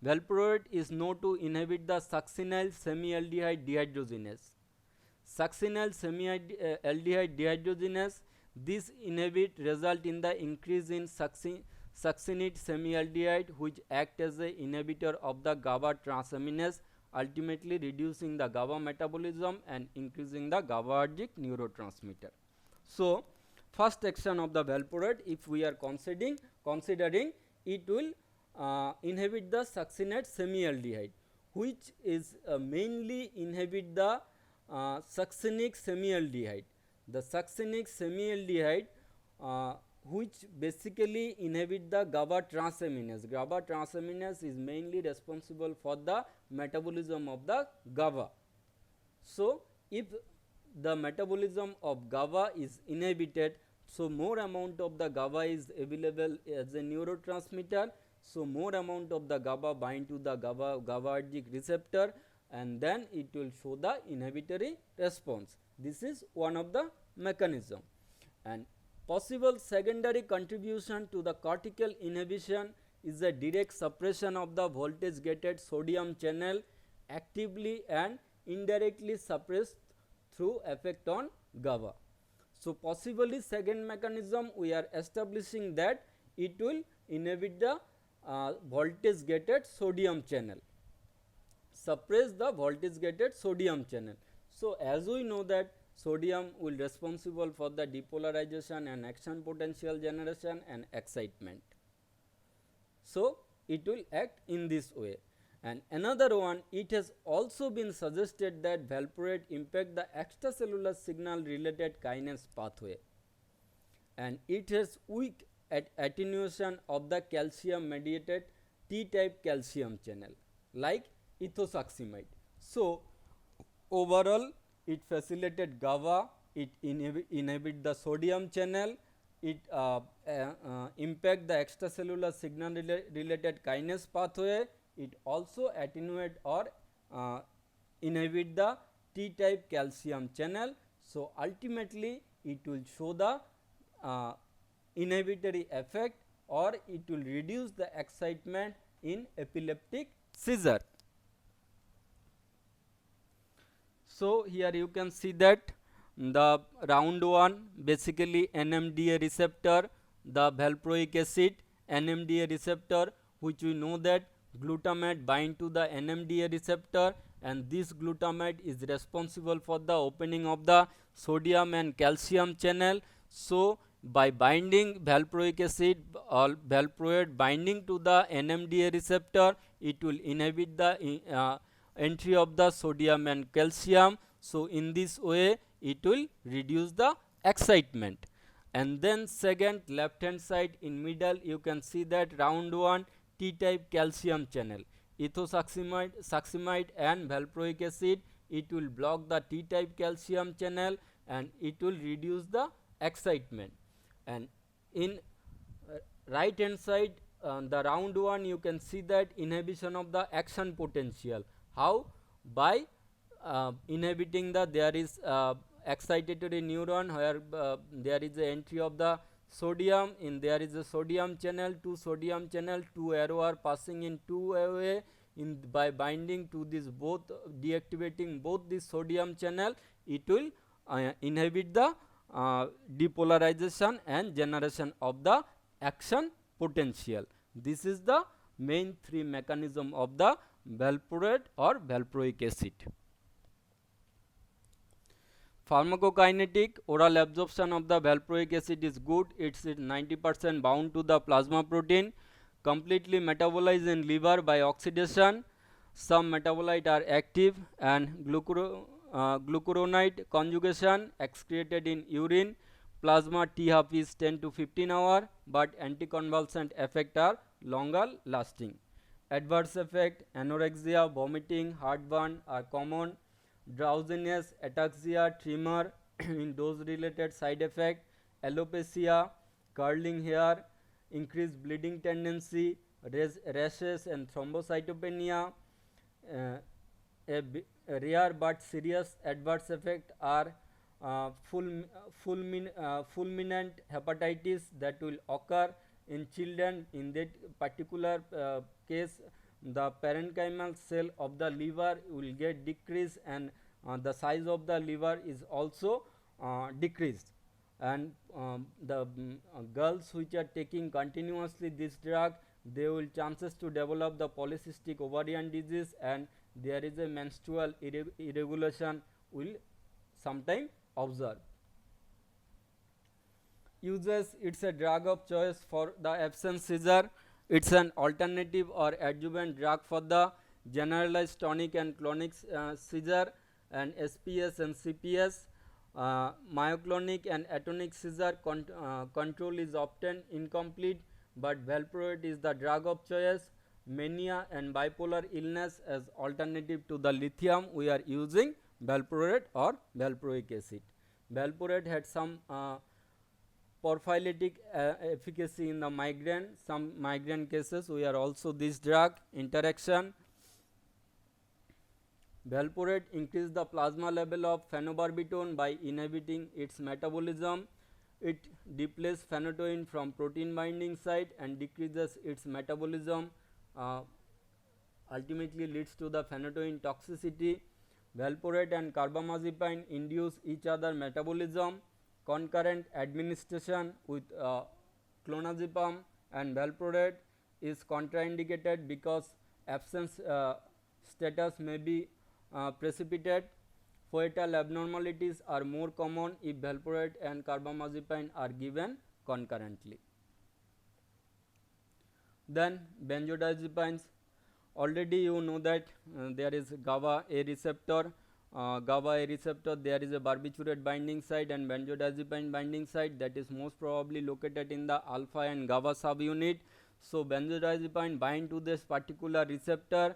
Valproate is known to inhibit the succinyl semialdehyde dehydrogenase. Succinyl semialdehyde dehydrogenase, this inhibit result in the increase in succinate semialdehyde, which act as a inhibitor of the GABA transaminase, ultimately reducing the GABA metabolism and increasing the GABAergic neurotransmitter. So, first action of the valproate, if we are considering it will inhibit the succinate semialdehyde, which is mainly inhibit the succinic semialdehyde. The succinic semialdehyde which basically inhibit the GABA transaminase. GABA transaminase is mainly responsible for the metabolism of the GABA. So, if the metabolism of GABA is inhibited, so more amount of the GABA is available as a neurotransmitter. So, more amount of the GABA bind to the GABAergic receptor, and then it will show the inhibitory response. This is one of the mechanism. And possible secondary contribution to the cortical inhibition is the direct suppression of the voltage gated sodium channel, actively and indirectly suppressed through effect on GABA. So, possibly second mechanism we are establishing that it will inhibit the voltage gated sodium channel, suppress the voltage gated sodium channel. So, as we know that sodium will responsible for the depolarization and action potential generation and excitement. So, it will act in this way. And another one, it has also been suggested that valproate impact the extracellular signal related kinase pathway, and it has weak attenuation of the calcium mediated T type calcium channel like ethosuximide. So, overall it facilitated GABA, it inhibit the sodium channel, it impact the extracellular signal related kinase pathway, it also attenuate or inhibit the T type calcium channel. So, ultimately it will show the inhibitory effect, or it will reduce the excitement in epileptic seizure. So, here you can see that the round 1 basically NMDA receptor, the valproic acid NMDA receptor, which we know that glutamate bind to the NMDA receptor, and this glutamate is responsible for the opening of the sodium and calcium channel. So, by binding valproic acid or valproate binding to the NMDA receptor, it will inhibit the entry of the sodium and calcium. So, in this way it will reduce the excitement. And then second, left hand side in middle you can see that round 1 T type calcium channel, ethosuximide and valproic acid, it will block the T type calcium channel and it will reduce the excitement. And in right hand side the round 1 you can see that inhibition of the action potential. How? By inhibiting the, there is excitatory neuron where there is a entry of the sodium, in there is a sodium channel, two arrow are passing in two way, in by binding to this both, deactivating both this sodium channel, it will inhibit the depolarization and generation of the action potential. This is the main three mechanism of the valproate or valproic acid. Pharmacokinetic, oral absorption of the valproic acid is good, it's 90% bound to the plasma protein, completely metabolized in liver by oxidation. Some metabolite are active, and glucuronide conjugation excreted in urine. Plasma T half is 10 to 15 hour, but anticonvulsant effect are longer lasting. Adverse effect, anorexia, vomiting, heartburn are common. Drowsiness, ataxia, tremor in dose related side effect, alopecia, curling hair, increased bleeding tendency, rashes and thrombocytopenia. A rare but serious adverse effect are fulminant hepatitis that will occur in children. In that particular case, the parenchymal cell of the liver will get decreased, and the size of the liver is also decreased. And the girls which are taking continuously this drug, they will chances to develop the polycystic ovarian disease, and there is a menstrual irregulation will sometime observe. Uses, it's a drug of choice for the absence seizure. It's an alternative or adjuvant drug for the generalized tonic and clonic seizure and SPS and CPS. Myoclonic and atonic seizure control is often incomplete, but valproate is the drug of choice. Mania and bipolar illness, as alternative to the lithium, we are using valproate or valproic acid. Valproate had some prophylactic efficacy in the migraine. Some migraine cases we are also this drug interaction. Valproate increase the plasma level of phenobarbital by inhibiting its metabolism. It depletes phenytoin from protein binding site and decreases its metabolism, ultimately leads to the phenytoin toxicity. Valproate and carbamazepine induce each other metabolism. Concurrent administration with clonazepam and valproate is contraindicated because absence status may be precipitate. Fetal abnormalities are more common if valproate and carbamazepine are given concurrently. Then benzodiazepines, already you know that there is GABA A receptor. GABA A receptor, there is a barbiturate binding site and benzodiazepine binding site that is most probably located in the alpha and GABA subunit. So benzodiazepine bind to this particular receptor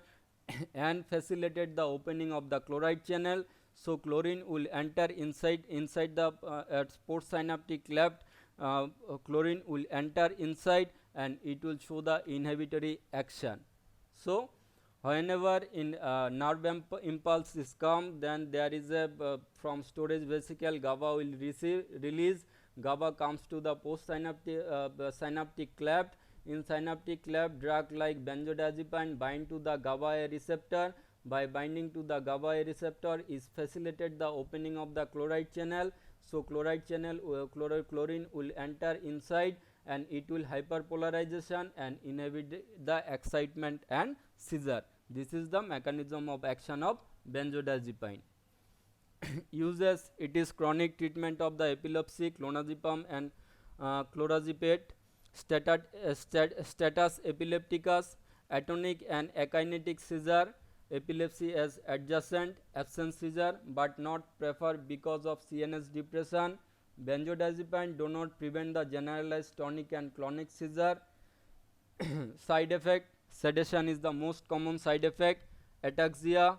and facilitate the opening of the chloride channel. So chlorine will enter inside the postsynaptic cleft. Chlorine will enter inside and it will show the inhibitory action. So whenever in nerve impulse is come, then there is a from storage vesicle GABA will release. GABA comes to the postsynaptic synaptic cleft. In synaptic cleft, drug like benzodiazepine bind to the GABA A receptor. By binding to the GABA A receptor is facilitated the opening of the chloride channel. So chloride channel chlorine will enter inside and it will hyperpolarization and inhibit the excitement and seizure. This is the mechanism of action of benzodiazepine. Uses, it is chronic treatment of the epilepsy, clonazepam and clorazepate, status epilepticus, atonic and akinetic seizure, epilepsy as adjacent, absence seizure but not preferred because of CNS depression. Benzodiazepine do not prevent the generalized tonic and clonic seizure. Side effect, sedation is the most common side effect, ataxia,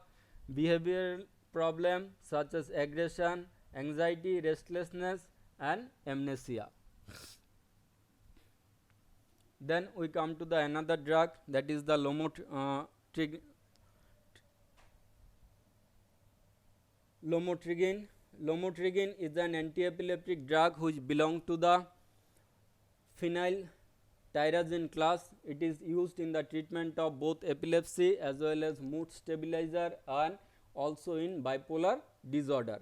behavioral problem such as aggression, anxiety, restlessness and amnesia. Then we come to the another drug, that is the lamotrigine. Lamotrigine is an anti-epileptic drug which belongs to the phenyltyrosine class. It is used in the treatment of both epilepsy as well as mood stabilizer and also in bipolar disorder.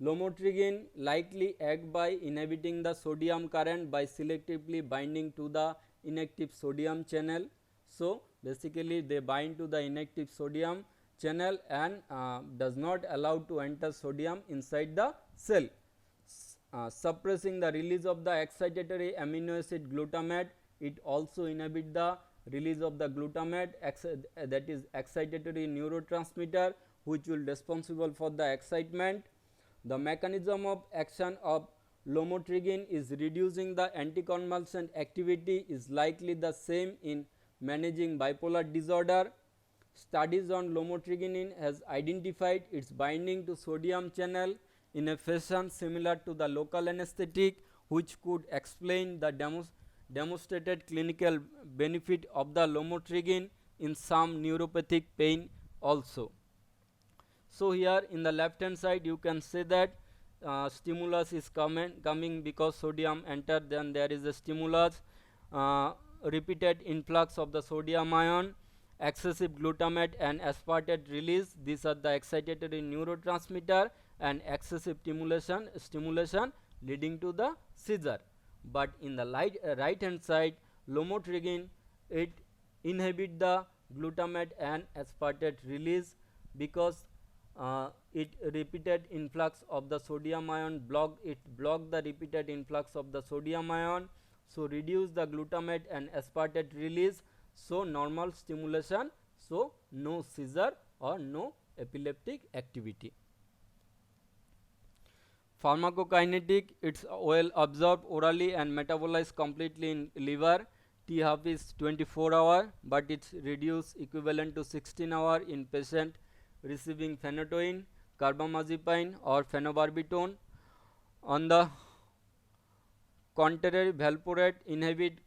Lamotrigine likely act by inhibiting the sodium current by selectively binding to the inactive sodium channel. So basically they bind to the inactive sodium channel and does not allow to enter sodium inside the cell, suppressing the release of the excitatory amino acid glutamate. It also inhibit the release of the glutamate, that is excitatory neurotransmitter which will responsible for the excitement. The mechanism of action of lamotrigine is reducing the anticonvulsant activity is likely the same in managing bipolar disorder. Studies on lamotrigine has identified its binding to sodium channel in a fashion similar to the local anesthetic, which could explain the demonstrated clinical benefit of the lamotrigine in some neuropathic pain also. So here in the left hand side you can say that stimulus is coming because sodium enter, then there is a stimulus, repeated influx of the sodium ion, excessive glutamate and aspartate release, these are the excitatory neurotransmitter, and excessive stimulation leading to the seizure. But in the right hand side, lamotrigine, it inhibit the glutamate and aspartate release because it repeated influx of the sodium ion block the repeated influx of the sodium ion, so reduce the glutamate and aspartate release, so normal stimulation, so no seizure or no epileptic activity. Pharmacokinetic, it's well absorbed orally and metabolized completely in liver. T half is 24 hour, but it's reduced equivalent to 16 hour in patient receiving phenytoin, carbamazepine or phenobarbital. On the contrary, valproate inhibit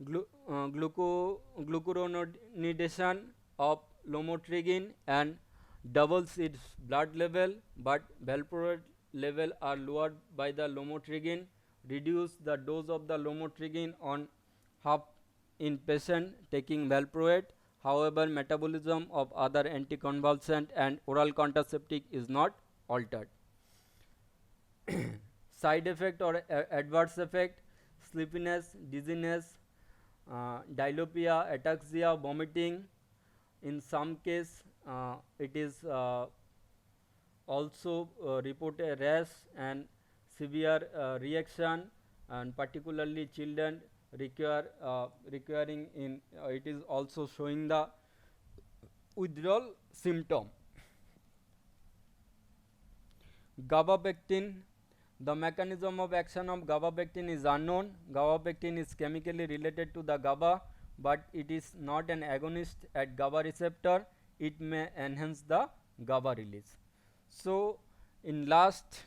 glucuronidation of lamotrigine and doubles its blood level, but valproate level are lowered by the lamotrigine. Reduce the dose of the lamotrigine on half in patient taking valproate. However, metabolism of other anticonvulsant and oral contraceptive is not altered. Side effect or adverse effect. sleepiness, dizziness, diplopia, ataxia, vomiting. In some case, it is also report a rash and severe reaction, and particularly children requiring in it is also showing the withdrawal symptom. Gabapentin, the mechanism of action of gabapentin is unknown. Gabapentin is chemically related to the GABA, but it is not an agonist at GABA receptor. It may enhance the GABA release. So, in last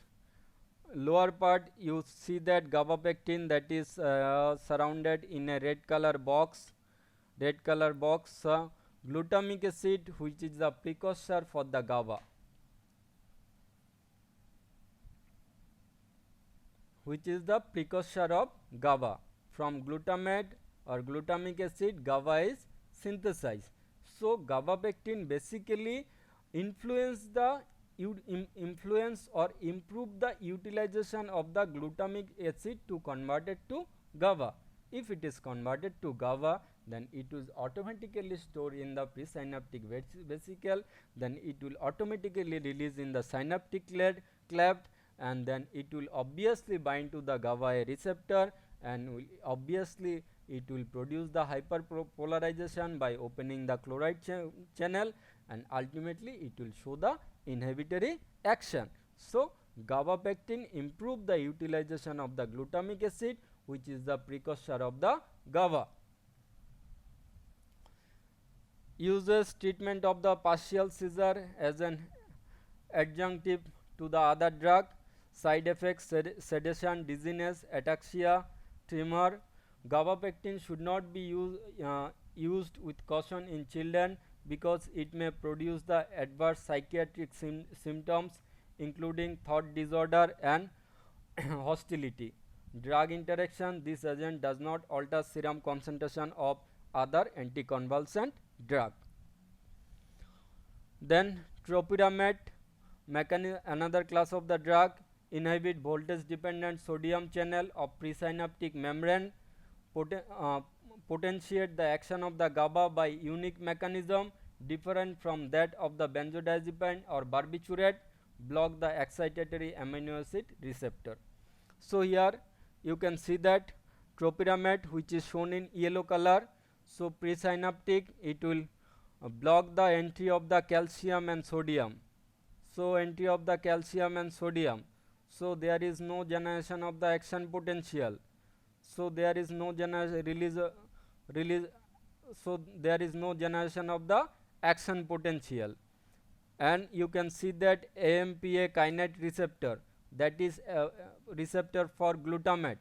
lower part you see that gabapentin, that is surrounded in a red color box, glutamic acid, which is the precursor for the GABA, which is the precursor of GABA. From glutamate or glutamic acid, GABA is synthesized. So, gabapentin basically influence or improve the utilization of the glutamic acid to convert it to GABA. If it is converted to GABA, then it will automatically store in the presynaptic vesicle, then it will automatically release in the synaptic cleft, and then it will obviously bind to the GABA receptor, and will obviously it will produce the hyperpolarization by opening the chloride channel, and ultimately it will show the inhibitory action. So, gabapentin improve the utilization of the glutamic acid, which is the precursor of the GABA. Uses treatment of the partial seizure as an adjunctive to the other drug. Side effects: sedation, dizziness, ataxia, tremor. Gabapentin should not be used with caution in children because it may produce the adverse psychiatric symptoms, including thought disorder and hostility. Drug interaction: this agent does not alter serum concentration of other anticonvulsant drug. Then topiramate, another class of the drug, inhibit voltage dependent sodium channel of presynaptic membrane, potentiate the action of the GABA by unique mechanism different from that of the benzodiazepine or barbiturate, block the excitatory amino acid receptor. So, here you can see that topiramate, which is shown in yellow color. So, presynaptic, it will block the entry of the calcium and sodium. So, entry of the calcium and sodium. So, there is no generation of the action potential. So, there is no release. So, there is no generation of the action potential, and you can see that AMPA kainate receptor, that is receptor for glutamate,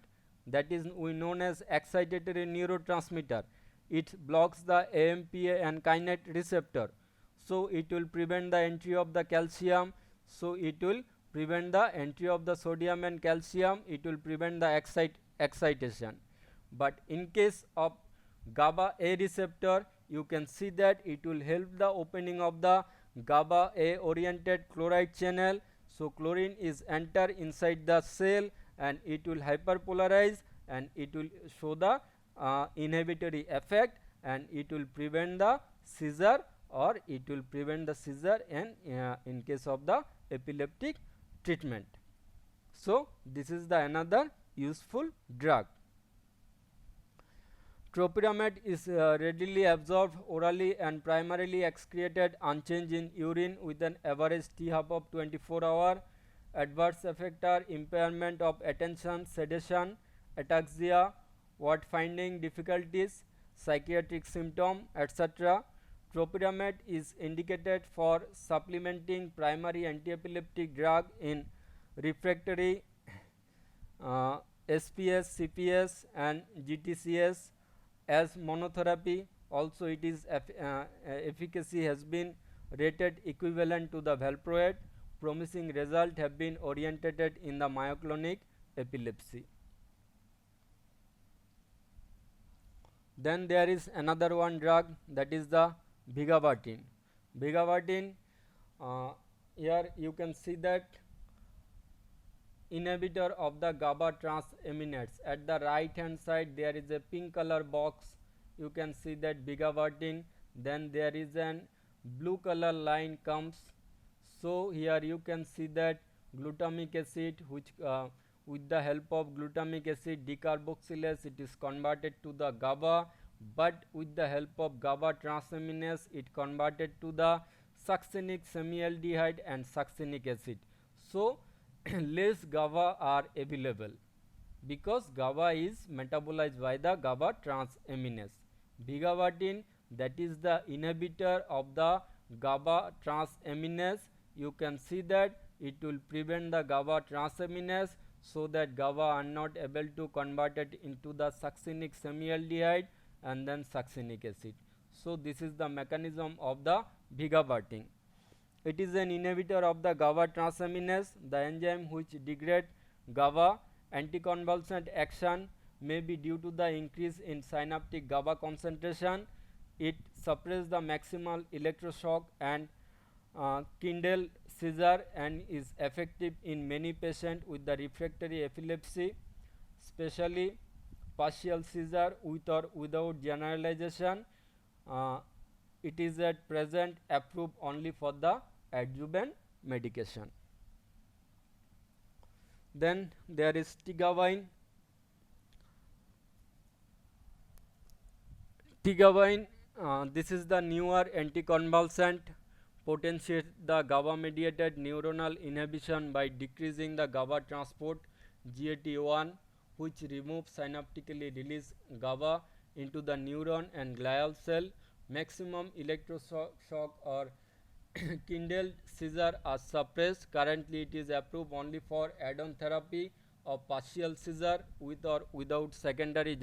that is we known as excitatory neurotransmitter. It blocks the AMPA and kainate receptor. So, it will prevent the entry of the calcium. So, it will prevent the entry of the sodium and calcium. It will prevent the excitation. But in case of GABA A receptor, you can see that it will help the opening of the GABA A oriented chloride channel. So, chlorine is enter inside the cell and it will hyperpolarize and it will show the inhibitory effect, and it will prevent the seizure, or it will prevent the seizure in case of the epileptic treatment. So, this is the another useful drug. Topiramate is readily absorbed orally and primarily excreted unchanged in urine with an average T-half of 24 hours. Adverse effects are impairment of attention, sedation, ataxia, word finding difficulties, psychiatric symptom, etc. Topiramate is indicated for supplementing primary antiepileptic drug in refractory SPS, CPS and GTCS as monotherapy. Also, it is efficacy has been rated equivalent to the valproate. Promising results have been orientated in the myoclonic epilepsy. Then there is another one drug, that is the vigabatrin. Vigabatrin, here you can see that inhibitor of the GABA transaminases. At the right hand side there is a pink color box, you can see that vigabatrin. Then there is an blue color line comes. So here you can see that glutamic acid, which with the help of glutamic acid decarboxylase it is converted to the GABA, but with the help of GABA transaminase it converted to the succinic semialdehyde and succinic acid. So less GABA are available because GABA is metabolized by the GABA transaminase. Vigabatrin, that is the inhibitor of the GABA transaminase. You can see that it will prevent the GABA transaminase, so that GABA are not able to convert it into the succinic semialdehyde and then succinic acid. So this is the mechanism of the vigabatrin. It is an inhibitor of the GABA transaminase. The enzyme which degrade GABA anticonvulsant action may be due to the increase in synaptic GABA concentration. It suppresses the maximal electroshock and Kindle seizure and is effective in many patients with the refractory epilepsy, especially partial seizure with or without generalization. It is at present approved only for the adjuvant medication. Then there is tigabayne. Tigabayne, this is the newer anticonvulsant, potentiates the GABA mediated neuronal inhibition by decreasing the GABA transport GAT1, which removes synaptically released GABA into the neuron and glial cell. Maximum electroshock or Kindle seizure are suppressed. Currently it is approved only for add-on therapy of partial seizure with or without secondary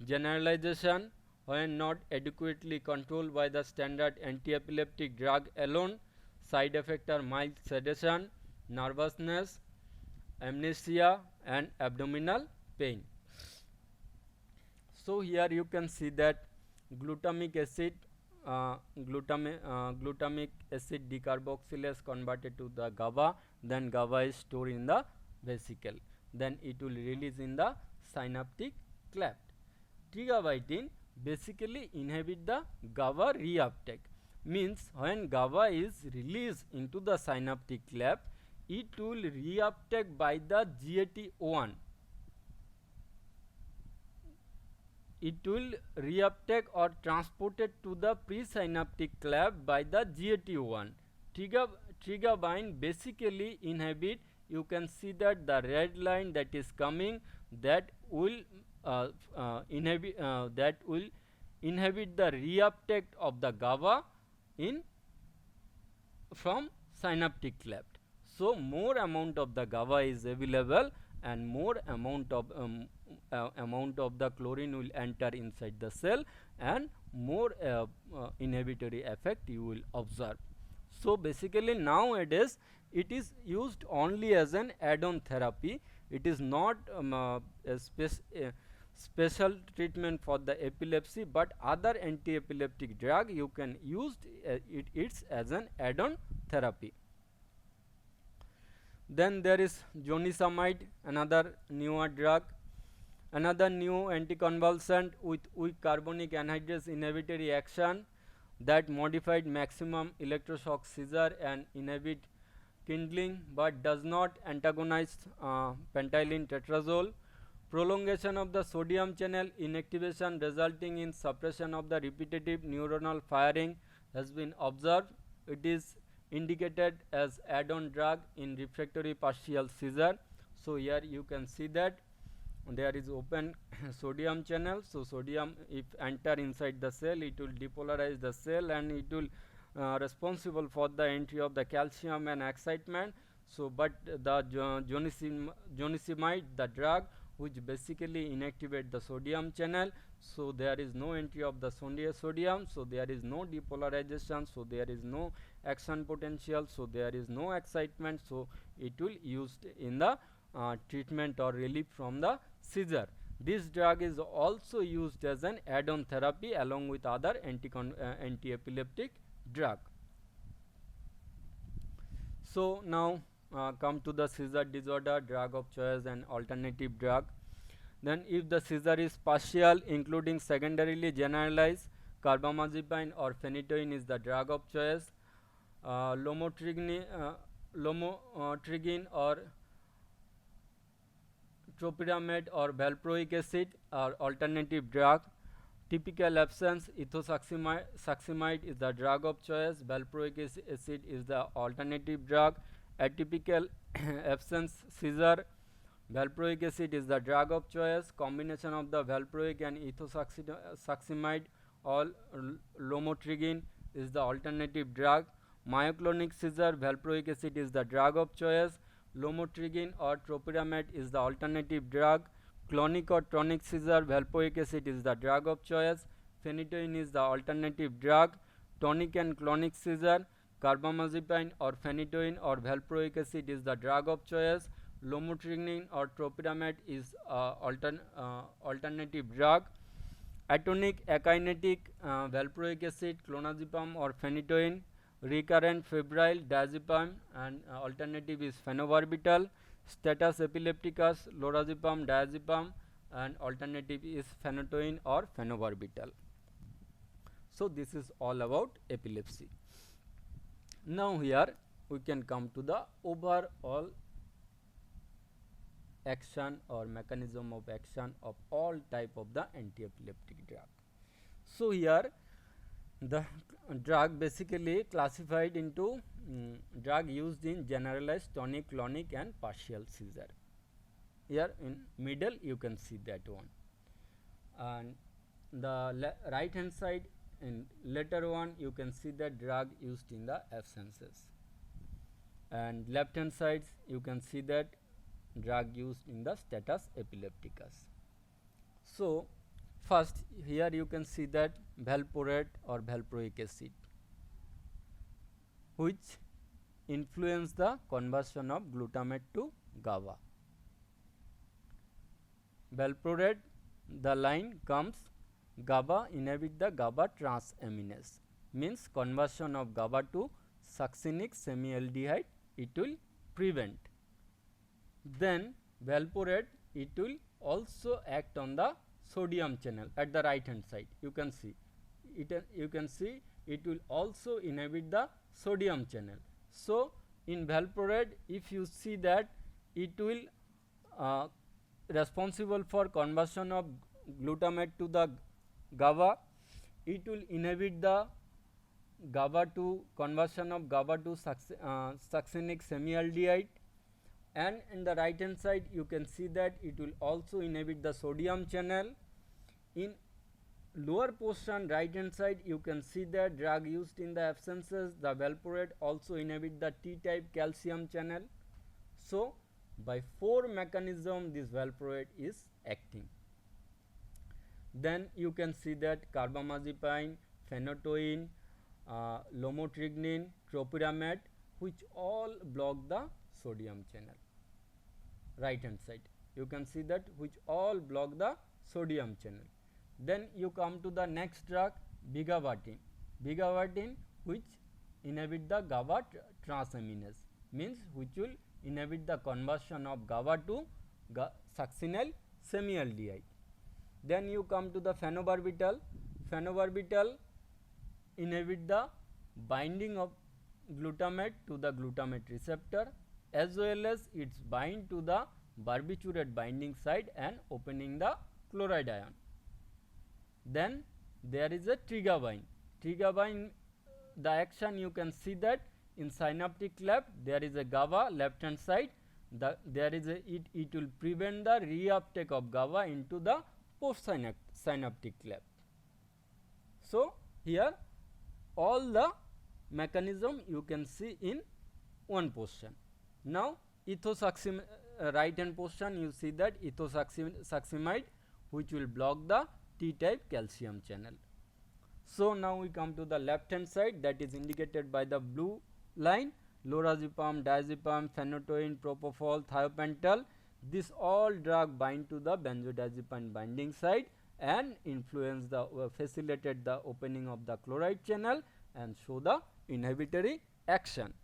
generalization. When not adequately controlled by the standard anti-epileptic drug alone, side effects are mild sedation, nervousness, amnesia and abdominal pain. So here you can see that glutamic acid glutamic acid decarboxylase converted to the GABA, then GABA is stored in the vesicle, then it will release in the synaptic cleft. Tigabaytin basically inhibit the GABA reuptake, means when GABA is released into the synaptic cleft, it will reuptake by the GAT1. It will reuptake or transported to the presynaptic cleft by the GAT1. Tigabayne basically inhibit, you can see that the red line that is coming, that will inhibit the reuptake of the GABA in from synaptic cleft. So more amount of the GABA is available and more amount of the chlorine will enter inside the cell and more inhibitory effect you will observe. So basically nowadays it is used only as an add-on therapy. It is not a special treatment for the epilepsy, but other anti-epileptic drug you can use it's as an add-on therapy. Then there is zonisamide, another newer drug, another new anticonvulsant with weak carbonic anhydrase inhibitory action that modified maximum electroshock seizure and inhibit kindling, but does not antagonize pentylene tetrazole. Prolongation of the sodium channel inactivation resulting in suppression of the repetitive neuronal firing has been observed. It is indicated as add-on drug in refractory partial seizure. So here you can see that there is open sodium channel. So sodium if enter inside the cell, it will depolarize the cell and it will responsible for the entry of the calcium and excitement. So but the zonisamide, the drug which basically inactivate the sodium channel, so there is no entry of the sodium, so there is no depolarization, so there is no action potential, so there is no excitement, so it will used in the treatment or relief from the seizure. This drug is also used as an add-on therapy along with other anti-epileptic drug. So now come to the seizure disorder, drug of choice and alternative drug. Then if the seizure is partial, including secondarily generalized, carbamazepine or phenytoin is the drug of choice. Lamotrigine or topiramate or valproic acid are alternative drug. Typical absence, ethosuximide is the drug of choice, valproic acid is the alternative drug. Atypical absence seizure, valproic acid is the drug of choice. Combination of the valproic and ethosuximide or lamotrigine is the alternative drug. Myoclonic seizure, valproic acid is the drug of choice. Lamotrigine or topiramate is the alternative drug. Clonic or tonic seizure, valproic acid is the drug of choice. Phenytoin is the alternative drug. Tonic and clonic seizure, carbamazepine or phenytoin or valproic acid is the drug of choice. Lamotrigine or topiramate is alternative drug. Atonic, akinetic, valproic acid, clonazepam or phenytoin. Recurrent febrile, diazepam, and alternative is phenobarbital. Status epilepticus, lorazepam, diazepam, and alternative is phenytoin or phenobarbital. So this is all about epilepsy. Now here we can come to the overall action or mechanism of action of all type of the anti-epileptic drug. So here the drug basically classified into drug used in generalized tonic, clonic and partial seizure. Here in middle you can see that one, and the right hand side in later one you can see the drug used in the absences, and left hand side you can see that drug used in the status epilepticus. So first here you can see that valproate or valproic acid, which influence the conversion of glutamate to GABA. Valproate, the line comes GABA inhibit the GABA transaminase, means conversion of GABA to succinic semialdehyde it will prevent. Then valproate, it will also act on the sodium channel at the right hand side. You can see it will also inhibit the sodium channel. So in valproate, if you see that it will responsible for conversion of glutamate to the GABA, it will inhibit the GABA to conversion of GABA to succinic semialdehyde, and in the right hand side you can see that it will also inhibit the sodium channel. In lower portion right hand side you can see that drug used in the absences, the valproate also inhibit the T type calcium channel. So by 4 mechanism this valproate is acting. Then you can see that carbamazepine, phenytoin, lamotrigine, topiramate, which all block the sodium channel. Right hand side you can see that which all block the sodium channel. Then you come to the next drug, vigabatine. Vigabatine, which inhibit the GABA transaminase, means which will inhibit the conversion of GABA to succinyl semialdehyde. Then you come to the phenobarbital. Phenobarbital inhibit the binding of glutamate to the glutamate receptor, as well as its bind to the barbiturate binding site and opening the chloride ion. Then there is a trigabine. Trigabine, the action you can see that in synaptic cleft there is a GABA left hand side, there is a it will prevent the reuptake of GABA into the post synaptic cleft. So here all the mechanism you can see in one portion. Now right hand portion you see that ethosuximide, which will block the T type calcium channel. So now we come to the left hand side, that is indicated by the blue line, lorazepam, diazepam, phenytoin, propofol, thiopental. This all drug bind to the benzodiazepine binding site and influence the facilitate the opening of the chloride channel and show the inhibitory action.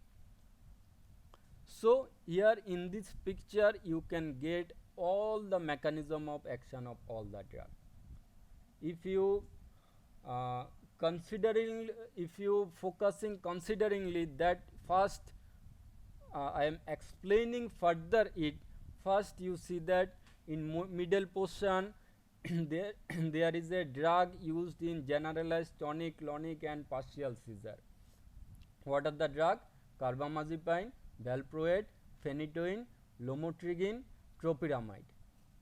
So here in this picture you can get all the mechanism of action of all the drug. If you considering, if you focusing consideringly that first I am explaining further it. First you see that in middle portion there there is a drug used in generalized tonic, clonic and partial seizure. What are the drug? Carbamazepine, valproate, phenytoin, lamotrigine, topiramate.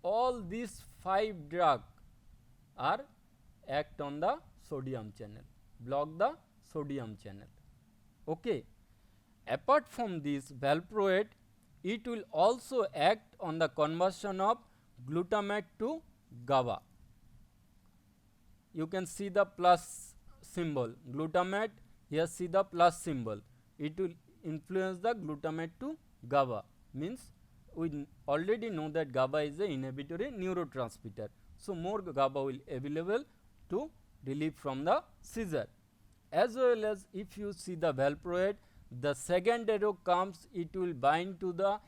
All these 5 drugs are act on the sodium channel, block the sodium channel. Okay. Apart from this valproate, it will also act on the conversion of glutamate to GABA. You can see the plus symbol, glutamate, here see the plus symbol. It will influence the glutamate to GABA, means we already know that GABA is a inhibitory neurotransmitter. So more GABA will available to relieve from the seizure. As well as if you see the valproate, the second arrow comes, it will bind to the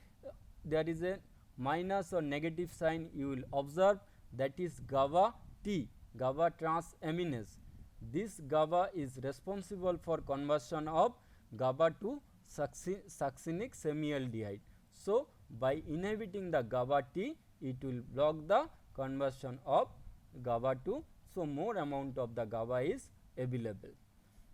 there is a minus or negative sign you will observe, that is GABA T, GABA transaminase. This GABA is responsible for conversion of GABA to succinic semialdehyde. So by inhibiting the GABA T, it will block the conversion of GABA to, so more amount of the GABA is available.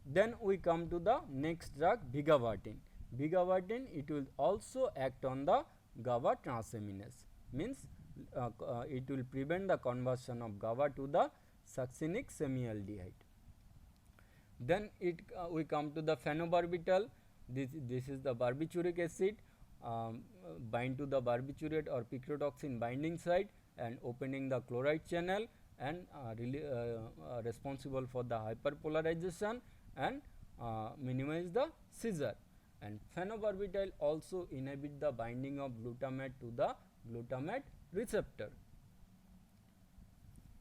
Then we come to the next drug, vigabatrin. Vigabatrin, it will also act on the GABA transaminase, means it will prevent the conversion of GABA to the succinic semialdehyde. Then we come to the phenobarbital. This is the barbituric acid, bind to the barbituric or picrotoxin binding site and opening the chloride channel and responsible for the hyperpolarization and minimize the seizure. And phenobarbital also inhibit the binding of glutamate to the glutamate receptor.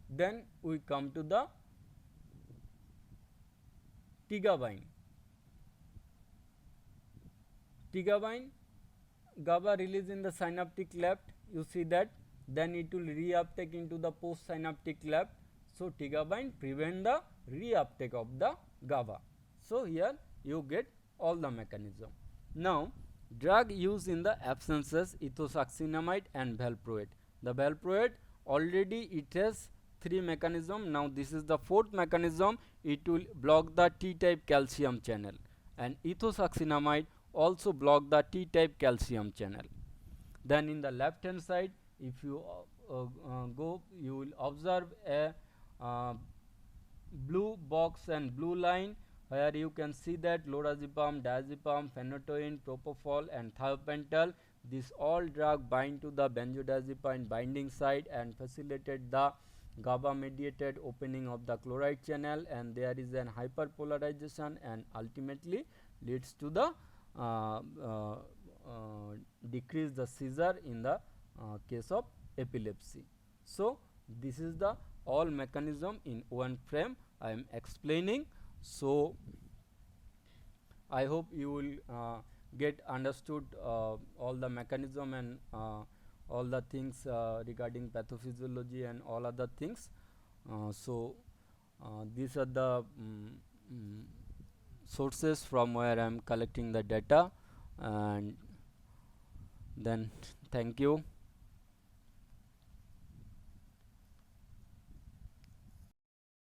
Then we come to the tigabayne. Tigabayne, GABA release in the synaptic cleft, you see that, then it will reuptake into the postsynaptic cleft. So tigabayne prevent the reuptake of the GABA. So here you get all the mechanism. Now drug used in the absences, ethosuxinamide and valproate. The valproate already it has 3 mechanism. Now this is the 4th mechanism, it will block the T type calcium channel, and ethosuxinamide also block the T type calcium channel. Then in the left hand side, if you go, you will observe a blue box and blue line, where you can see that lorazepam, diazepam, phenytoin, propofol and thiopental, this all drug bind to the benzodiazepine binding site and facilitated the GABA mediated opening of the chloride channel, and there is an hyperpolarization and ultimately leads to the decrease the seizure in the case of epilepsy. So this is the all mechanism in one frame I am explaining. So I hope you will get understood all the mechanism and all the things regarding pathophysiology and all other things. These are the sources from where I am collecting the data, and then thank you.